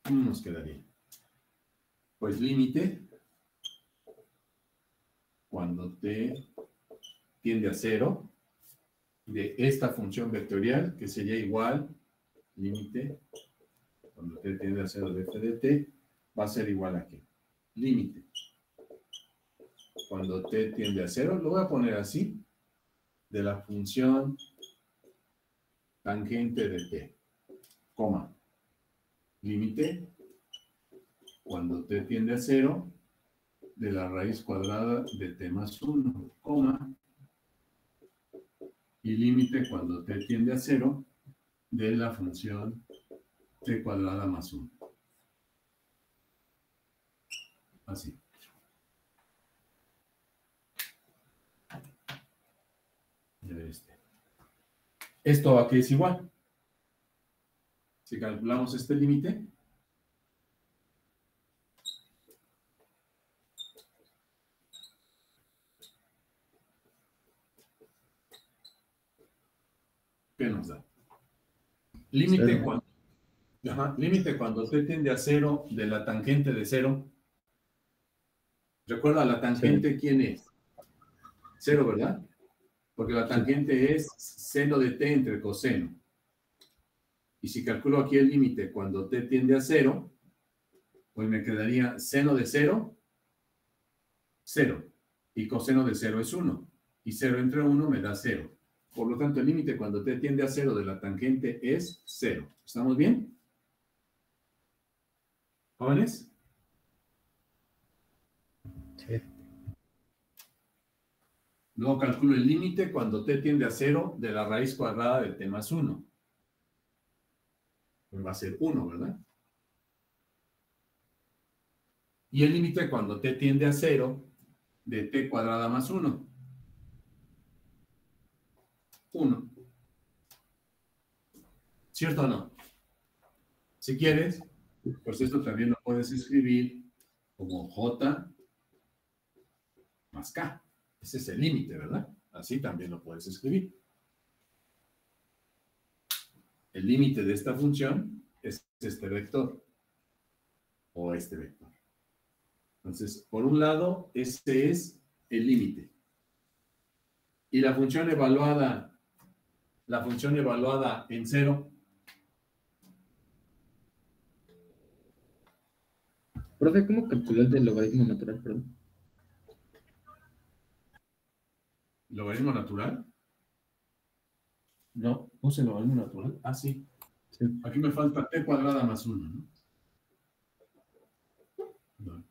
¿Cómo nos quedaría? Pues límite, cuando t tiende a 0, de esta función vectorial, que sería igual, límite, cuando t tiende a 0 de f de t, va a ser igual a ¿qué? Límite. Cuando t tiende a 0, lo voy a poner así, de la función tangente de t, coma, límite, cuando t tiende a 0, de la raíz cuadrada de t más 1, coma, y límite cuando t tiende a 0, de la función t cuadrada más 1. Así. ¿Esto a qué es igual? Si calculamos este límite, ¿qué nos da? Límite Cero. cuando, límite cuando t tiende a 0 de la tangente de 0. Recuerda, la tangente, ¿quién es? 0, ¿verdad? Porque la tangente es seno de t entre coseno. Y si calculo aquí el límite cuando t tiende a 0, pues me quedaría seno de 0, 0. Y coseno de 0 es 1. Y 0 entre 1 me da 0. Por lo tanto, el límite cuando t tiende a 0 de la tangente es 0. ¿Estamos bien? ¿Jóvenes? Sí. Luego calculo el límite cuando t tiende a 0 de la raíz cuadrada de t más 1. Pues va a ser 1, ¿verdad? Y el límite cuando t tiende a 0 de t cuadrada más 1. 1. ¿Cierto o no? Si quieres, pues esto también lo puedes escribir como j más k. Ese es el límite, ¿verdad? Así también lo puedes escribir. El límite de esta función es este vector o este vector. Entonces, por un lado, este es el límite. Y la función evaluada en 0, Profe, ¿cómo calculó el del logaritmo natural, perdón? ¿logaritmo natural? No, puse logaritmo natural. Ah, sí. Sí. Aquí me falta t cuadrada más 1, ¿no? No.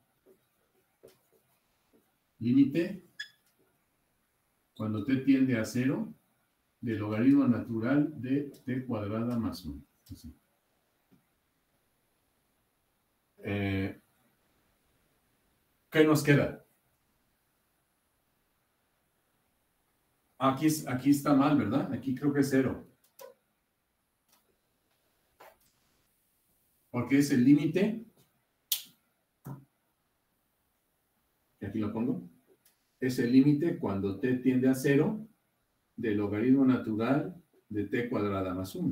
Límite cuando t tiende a 0 del logaritmo natural de t cuadrada más 1. Así. ¿Qué nos queda? Aquí está mal, ¿verdad? Aquí creo que es 0. Porque es el límite. Y aquí lo pongo. Es el límite cuando t tiende a 0 del logaritmo natural de t cuadrada más 1.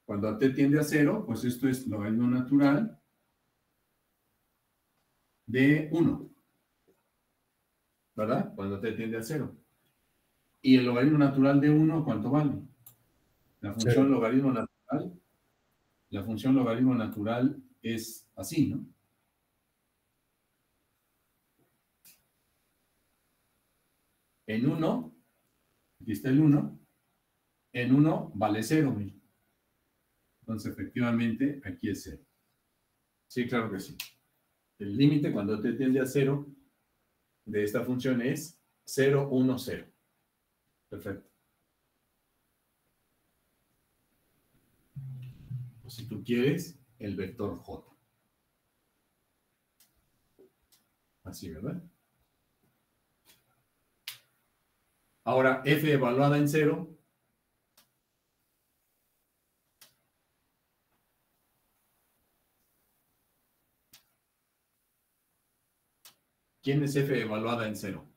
Cuando t tiende a 0, pues esto es logaritmo natural de 1. ¿Verdad? Cuando t tiende a 0. ¿Y el logaritmo natural de 1 cuánto vale? La función logaritmo natural. La función logaritmo natural es así, ¿no? En 1, aquí está el 1, en 1 vale 0. Entonces, efectivamente, aquí es 0. Sí, claro que sí. El límite cuando t tiende a 0 de esta función es 0, 1, 0. Perfecto. Pues si tú quieres, el vector j. Así, ¿verdad? Ahora, f evaluada en 0. ¿Quién es f evaluada en 0?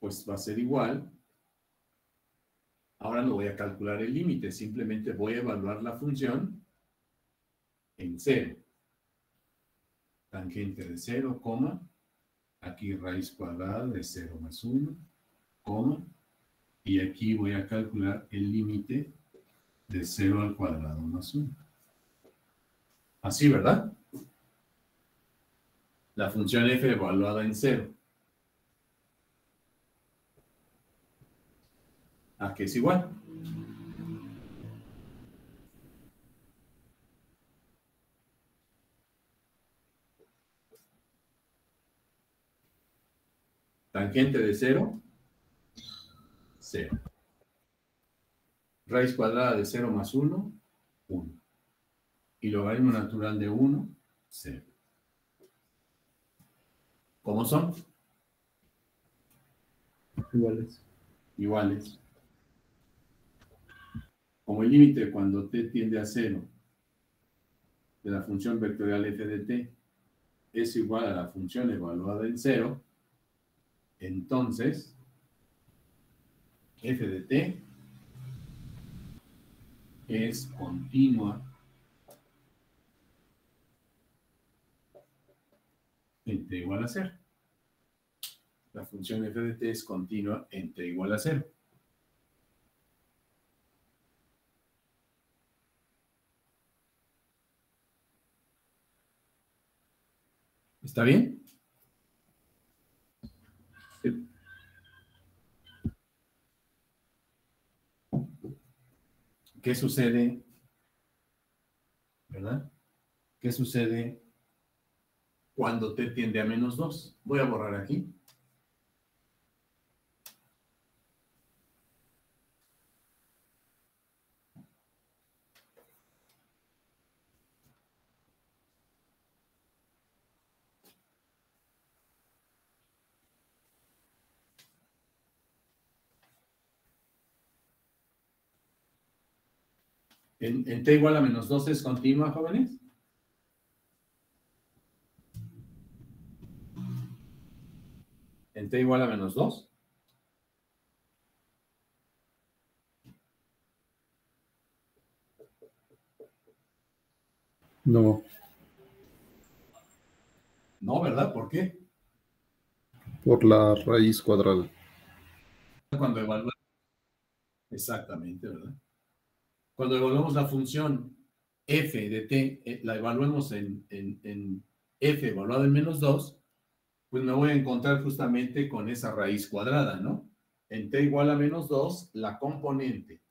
Pues va a ser igual. Ahora no voy a calcular el límite, simplemente voy a evaluar la función en 0. Tangente de 0, coma. Aquí raíz cuadrada de 0 más 1, coma. Y aquí voy a calcular el límite de 0 al cuadrado más 1. Así, ¿verdad? La función f evaluada en 0. ¿A qué es igual? Tangente de 0, 0. Raíz cuadrada de 0 más 1, 1. Y logaritmo natural de 1, 0. ¿Cómo son? Iguales. iguales, como el límite cuando t tiende a 0 de la función vectorial f de t es igual a la función evaluada en 0, entonces f de t es continua en t igual a 0. La función f de t es continua en t igual a 0. ¿Está bien? ¿Qué sucede? ¿Verdad? ¿Qué sucede cuando t tiende a menos 2? Voy a borrar aquí. ¿En t igual a menos 2 es continua, jóvenes? ¿En t igual a menos 2? No, No, ¿verdad? ¿Por qué? por la raíz cuadrada. Cuando evaluamos... Exactamente, ¿verdad? Cuando evaluamos la función f de t, la evaluemos en f evaluado en menos 2, pues me voy a encontrar justamente con esa raíz cuadrada, ¿no? En t igual a menos 2, la componente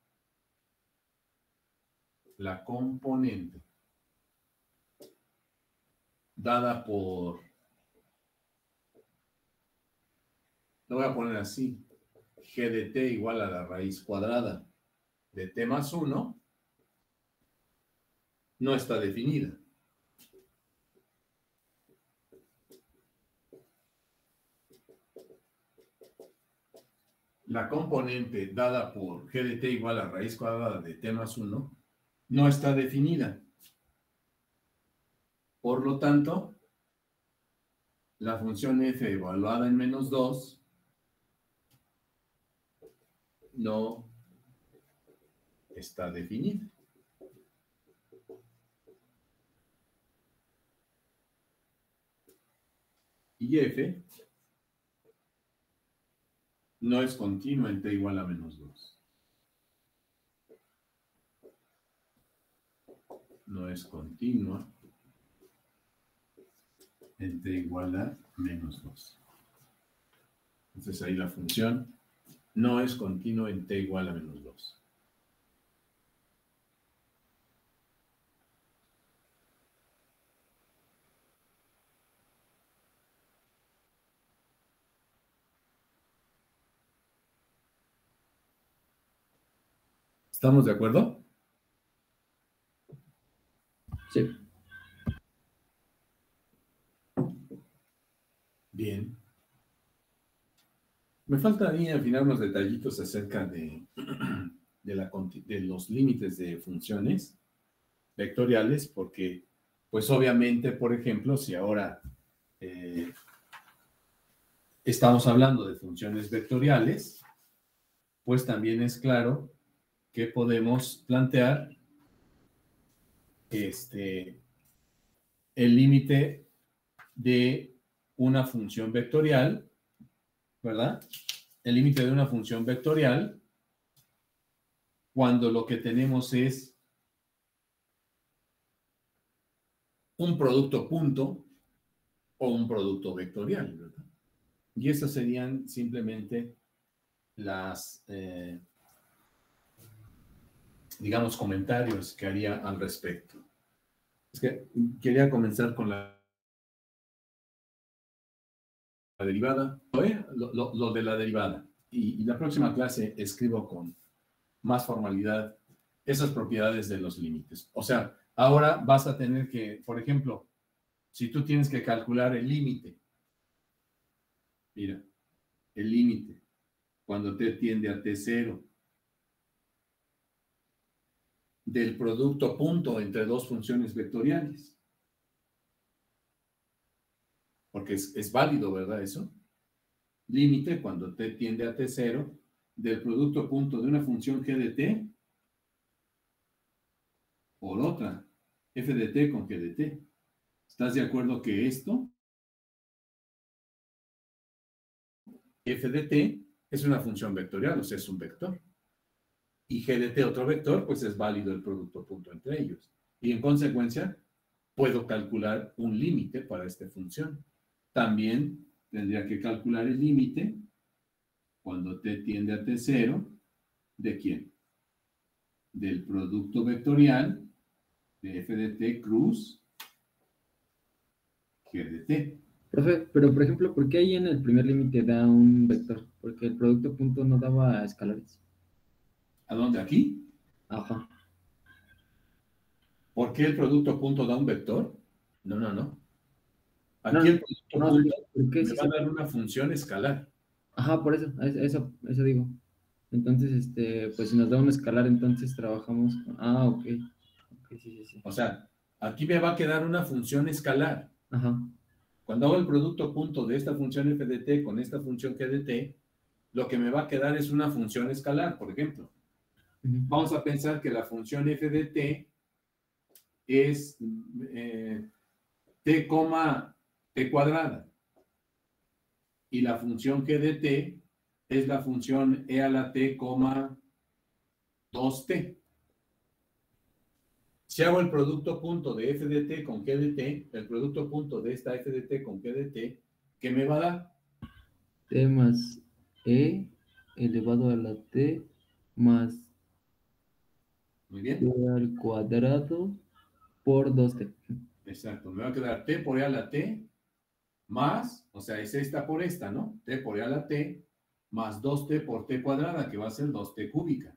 dada por, lo voy a poner así, g de t igual a la raíz cuadrada de t más 1, no está definida. La componente dada por g de t igual a raíz cuadrada de t más 1 no está definida. Por lo tanto, la función f evaluada en menos 2 no está definida. Y f no es continua en t igual a menos 2. No es continua en t igual a menos 2. Entonces ahí la función no es continua en t igual a menos 2. ¿Estamos de acuerdo? Sí. Bien. Me faltaría afinar unos detallitos acerca de los límites de funciones vectoriales, porque, pues obviamente, por ejemplo, si ahora estamos hablando de funciones vectoriales, pues también es claro que podemos plantear el límite de una función vectorial, ¿verdad? El límite de una función vectorial cuando lo que tenemos es un producto punto o un producto vectorial, ¿verdad? Y esas serían simplemente las, digamos, comentarios que haría al respecto. Es que quería comenzar con la derivada, lo de la derivada. Y la próxima clase escribo con más formalidad esas propiedades de los límites. O sea, ahora vas a tener que, por ejemplo, si tú tienes que calcular el límite, mira, el límite cuando t tiende a t0 del producto punto entre dos funciones vectoriales. Porque es válido, ¿verdad eso? Límite cuando t tiende a t0 del producto punto de una función g de t por otra, f de t con g de t. ¿Estás de acuerdo que esto, f de t, es una función vectorial, o sea, es un vector? Y g de t otro vector, pues es válido el producto punto entre ellos. Y en consecuencia, puedo calcular un límite para esta función. También tendría que calcular el límite cuando t tiende a t0, ¿de quién? Del producto vectorial de f de t cruz g de t. Profe, pero por ejemplo, ¿por qué ahí en el primer límite da un vector? Porque el producto punto no daba escalares. ¿A dónde? ¿Aquí? Ajá. ¿Por qué el producto punto da un vector? No, no, no. Aquí No, el producto no, punto ¿por qué me sí va a dar una función escalar. Ajá, por eso digo. Entonces, pues si nos da un escalar, entonces trabajamos con... Ah, ok. Ok, sí. O sea, aquí me va a quedar una función escalar. Ajá. Cuando hago el producto punto de esta función f de t con esta función g de t, lo que me va a quedar es una función escalar, por ejemplo. Ujú. Vamos a pensar que la función f de t es t, t cuadrada. Y la función g de t es la función e a la t, 2t. Si hago el producto punto de f de t con g de t, el producto punto de esta f de t con g de t, ¿qué me va a dar? T más E elevado a la T más Muy bien. T al cuadrado por 2T. Exacto. Me va a quedar t por e a la t más, o sea, es esta por esta, ¿no? T por e a la t más 2t por t cuadrada, que va a ser 2t cúbica.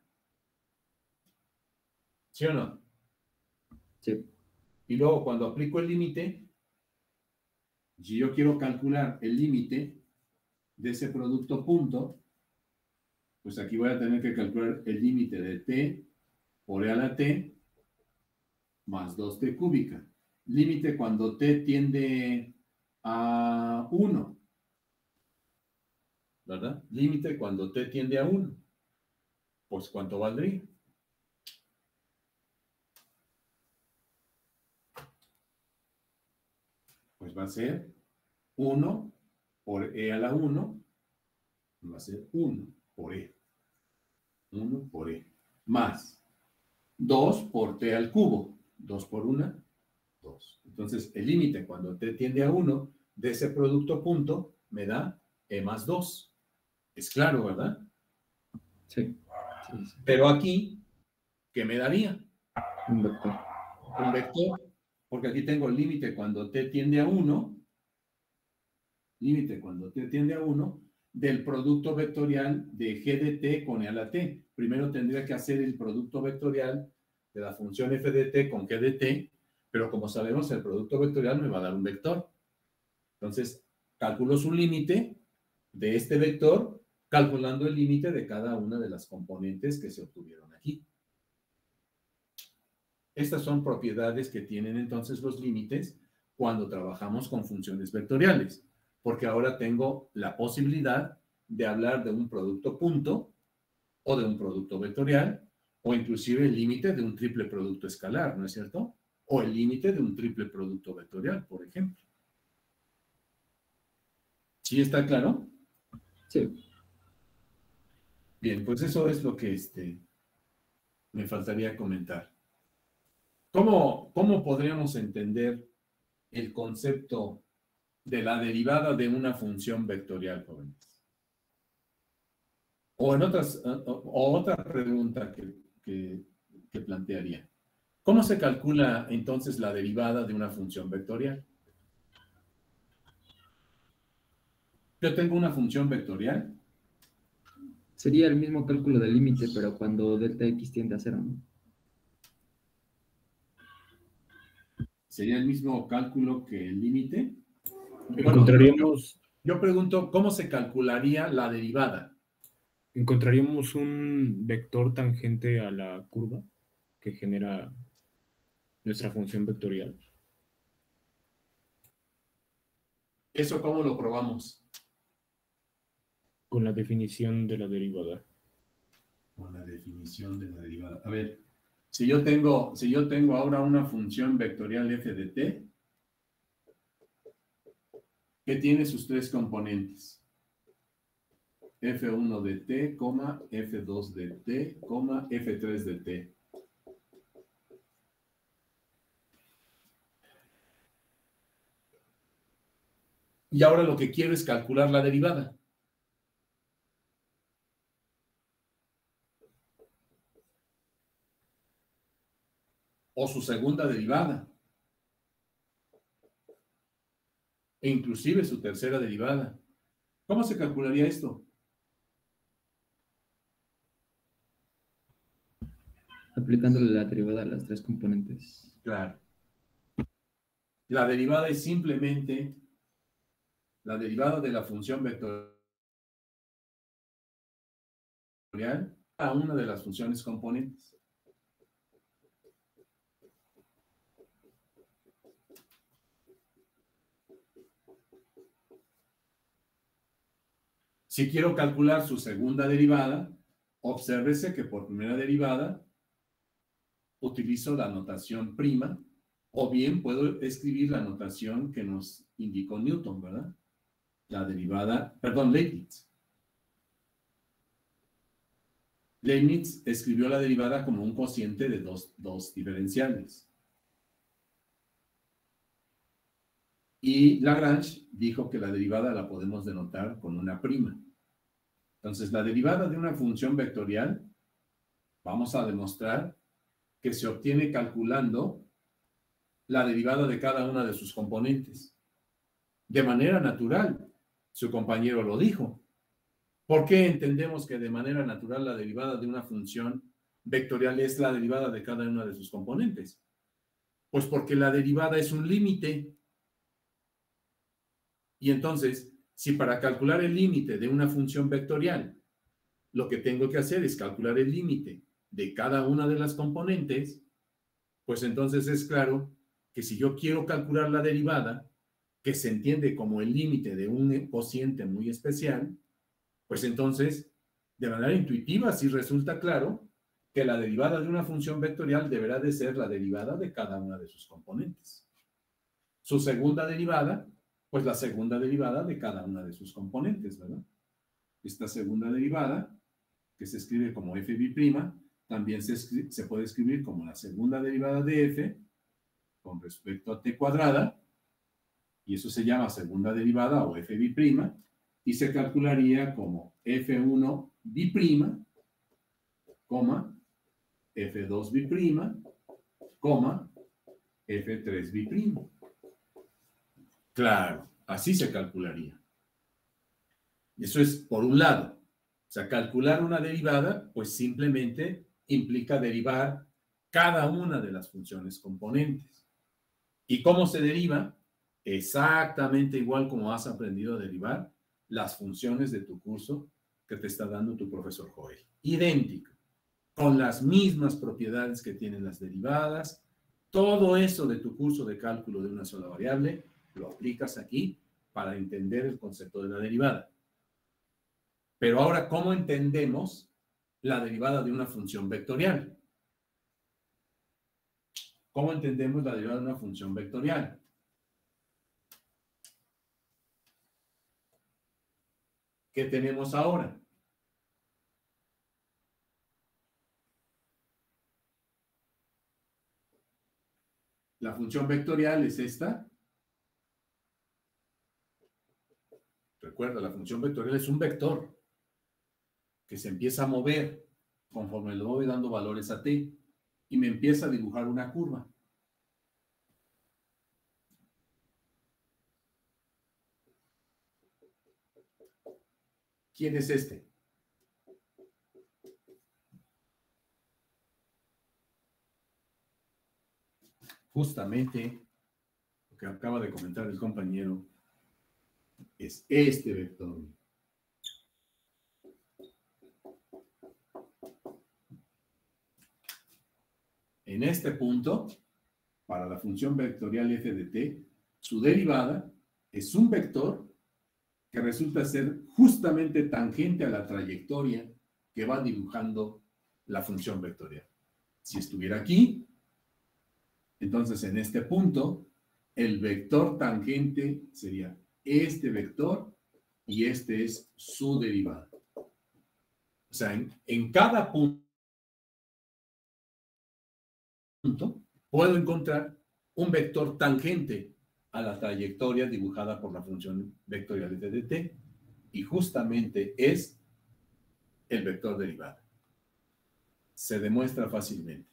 ¿Sí o no? Sí. Y luego cuando aplico el límite, si yo quiero calcular el límite de ese producto punto, pues aquí voy a tener que calcular el límite de t por e a la t más 2t cúbica. Límite cuando t tiende a 1. ¿Verdad? Límite cuando t tiende a 1. Pues, ¿cuánto valdría? Pues va a ser 1 por e a la 1, va a ser 1 por e. 1 por e. Más 2 por t al cubo. 2 por 1, 2. Entonces, el límite cuando t tiende a 1 de ese producto punto me da e más 2. Es claro, ¿verdad? Sí. Pero aquí, ¿qué me daría? Un vector. Un vector, porque aquí tengo el límite cuando t tiende a 1, límite cuando t tiende a 1, del producto vectorial de g de t con e a la t. Primero tendría que hacer el producto vectorial de la función f de t con g de t, pero como sabemos, el producto vectorial me va a dar un vector. Entonces, calculo su límite de este vector, calculando el límite de cada una de las componentes que se obtuvieron aquí. Estas son propiedades que tienen entonces los límites cuando trabajamos con funciones vectoriales, porque ahora tengo la posibilidad de hablar de un producto punto o de un producto vectorial, o inclusive el límite de un triple producto escalar, ¿no es cierto? O el límite de un triple producto vectorial, por ejemplo. ¿Sí está claro? Sí. Bien, pues eso es lo que me faltaría comentar. ¿Cómo podríamos entender el concepto de la derivada de una función vectorial, jóvenes? O otra pregunta que plantearía. ¿Cómo se calcula entonces la derivada de una función vectorial? Yo tengo una función vectorial. Sería el mismo cálculo del límite, pero cuando delta x tiende a 0, ¿no? ¿Sería el mismo cálculo que el límite? Bueno, Encontraríamos, yo pregunto, ¿cómo se calcularía la derivada? encontraríamos un vector tangente a la curva que genera nuestra función vectorial. ¿Eso cómo lo probamos? Con la definición de la derivada. Con la definición de la derivada. A ver, si yo tengo ahora una función vectorial f de t, que tiene sus tres componentes. f1 de t, f2 de t, f3 de t. Y ahora lo que quiero es calcular la derivada. O su segunda derivada. E inclusive su tercera derivada. ¿Cómo se calcularía esto? Aplicándole la derivada a las tres componentes. Claro. La derivada es simplemente la derivada de la función vectorial a una de las funciones componentes. Si quiero calcular su segunda derivada, obsérvese que por primera derivada utilizo la notación prima, o bien puedo escribir la notación que nos indicó Newton, ¿verdad? La derivada, perdón, Leibniz. Leibniz escribió la derivada como un cociente de dos diferenciales. Y Lagrange dijo que la derivada la podemos denotar con una prima. Entonces, la derivada de una función vectorial, vamos a demostrar que se obtiene calculando la derivada de cada una de sus componentes. De manera natural, su compañero lo dijo. ¿Por qué entendemos que de manera natural la derivada de una función vectorial es la derivada de cada una de sus componentes? Pues porque la derivada es un límite. Y entonces, si para calcular el límite de una función vectorial, lo que tengo que hacer es calcular el límite de cada una de las componentes, pues entonces es claro que si yo quiero calcular la derivada, que se entiende como el límite de un cociente muy especial, pues entonces, de manera intuitiva, sí resulta claro que la derivada de una función vectorial deberá de ser la derivada de cada una de sus componentes. Su segunda derivada, pues la segunda derivada de cada una de sus componentes, ¿verdad? Esta segunda derivada, que se escribe como fb', también se puede escribir como la segunda derivada de f con respecto a t cuadrada, y eso se llama segunda derivada o fb', y se calcularía como f1 b', f2 b', f3 b'. Claro, así se calcularía. Eso es por un lado. O sea, calcular una derivada, pues simplemente implica derivar cada una de las funciones componentes. ¿Y cómo se deriva? Exactamente igual como has aprendido a derivar las funciones de tu curso que te está dando tu profesor Joel. Idéntico, con las mismas propiedades que tienen las derivadas. Todo eso de tu curso de cálculo de una sola variable lo aplicas aquí para entender el concepto de la derivada. Pero ahora, ¿cómo entendemos la derivada de una función vectorial? ¿Cómo entendemos la derivada de una función vectorial? ¿Qué tenemos ahora? La función vectorial es esta. Recuerda, la función vectorial es un vector que se empieza a mover conforme le voy dando valores a t y me empieza a dibujar una curva. ¿Quién es este? Justamente lo que acaba de comentar el compañero es este vector. En este punto, para la función vectorial f de t, su derivada es un vector que resulta ser justamente tangente a la trayectoria que va dibujando la función vectorial. Si estuviera aquí, entonces en este punto, el vector tangente sería este vector y este es su derivada. O sea, en cada punto puedo encontrar un vector tangente a la trayectoria dibujada por la función vectorial f de t, y justamente es el vector derivada. Se demuestra fácilmente.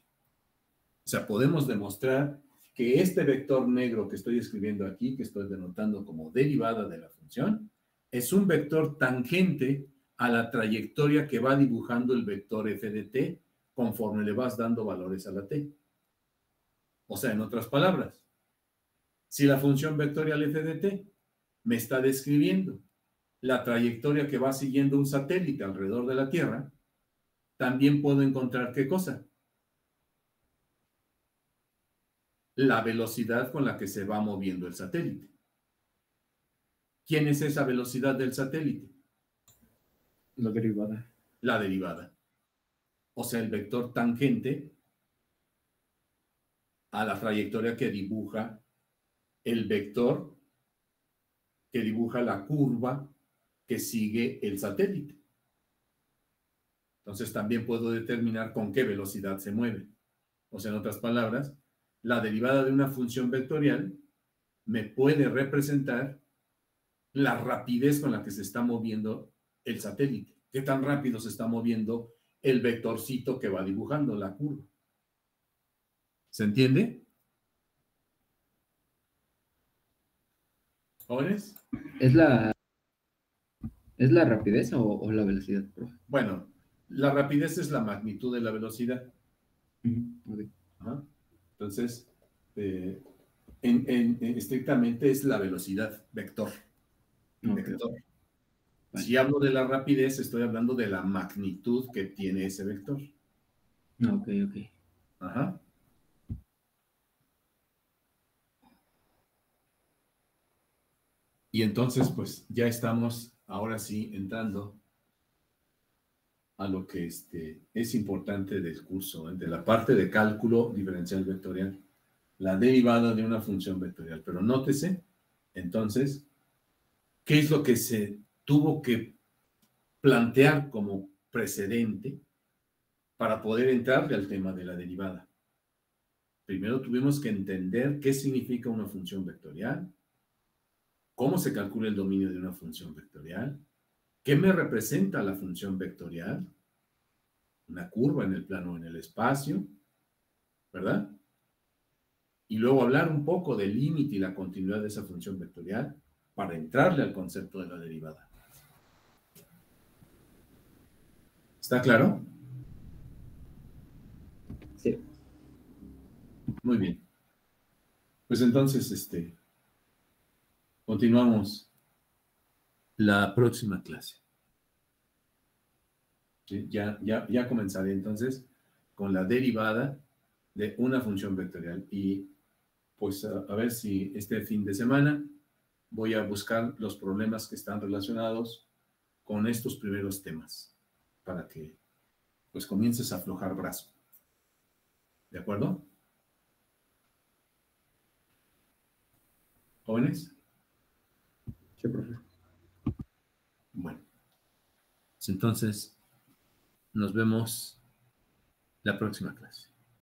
O sea, podemos demostrar que este vector negro que estoy escribiendo aquí, que estoy denotando como derivada de la función, es un vector tangente a la trayectoria que va dibujando el vector f de t conforme le vas dando valores a la t. O sea, en otras palabras, si la función vectorial f de t me está describiendo la trayectoria que va siguiendo un satélite alrededor de la Tierra, también puedo encontrar ¿qué cosa? La velocidad con la que se va moviendo el satélite. ¿Quién es esa velocidad del satélite? La derivada. La derivada. O sea, el vector tangente a la trayectoria que dibuja el vector que dibuja la curva que sigue el satélite. Entonces también puedo determinar con qué velocidad se mueve. O sea, en otras palabras, la derivada de una función vectorial me puede representar la rapidez con la que se está moviendo el satélite. ¿Qué tan rápido se está moviendo el vectorcito que va dibujando la curva? ¿Se entiende? ¿Jóvenes? ¿Es la rapidez o la velocidad, profe? Bueno, la rapidez es la magnitud de la velocidad. Ok. Ajá. Entonces, estrictamente es la velocidad, vector. Ok. Vector. Vale. Si hablo de la rapidez, estoy hablando de la magnitud que tiene ese vector. Ok. Ajá. Y entonces, pues ya estamos ahora sí entrando a lo que es importante del curso, de la parte de cálculo diferencial vectorial, la derivada de una función vectorial. Pero nótese, entonces, ¿qué es lo que se tuvo que plantear como precedente para poder entrarle al tema de la derivada? Primero tuvimos que entender qué significa una función vectorial, cómo se calcula el dominio de una función vectorial, qué me representa la función vectorial, una curva en el plano o en el espacio, ¿verdad? Y luego hablar un poco del límite y la continuidad de esa función vectorial para entrarle al concepto de la derivada. ¿Está claro? Sí. Muy bien. Pues entonces, continuamos la próxima clase. ¿Sí? Ya comenzaré entonces con la derivada de una función vectorial. Y pues a ver si este fin de semana voy a buscar los problemas que están relacionados con estos primeros temas para que pues comiences a aflojar brazo. ¿De acuerdo? ¿Jóvenes? Sí, profe. Bueno, pues entonces nos vemos la próxima clase.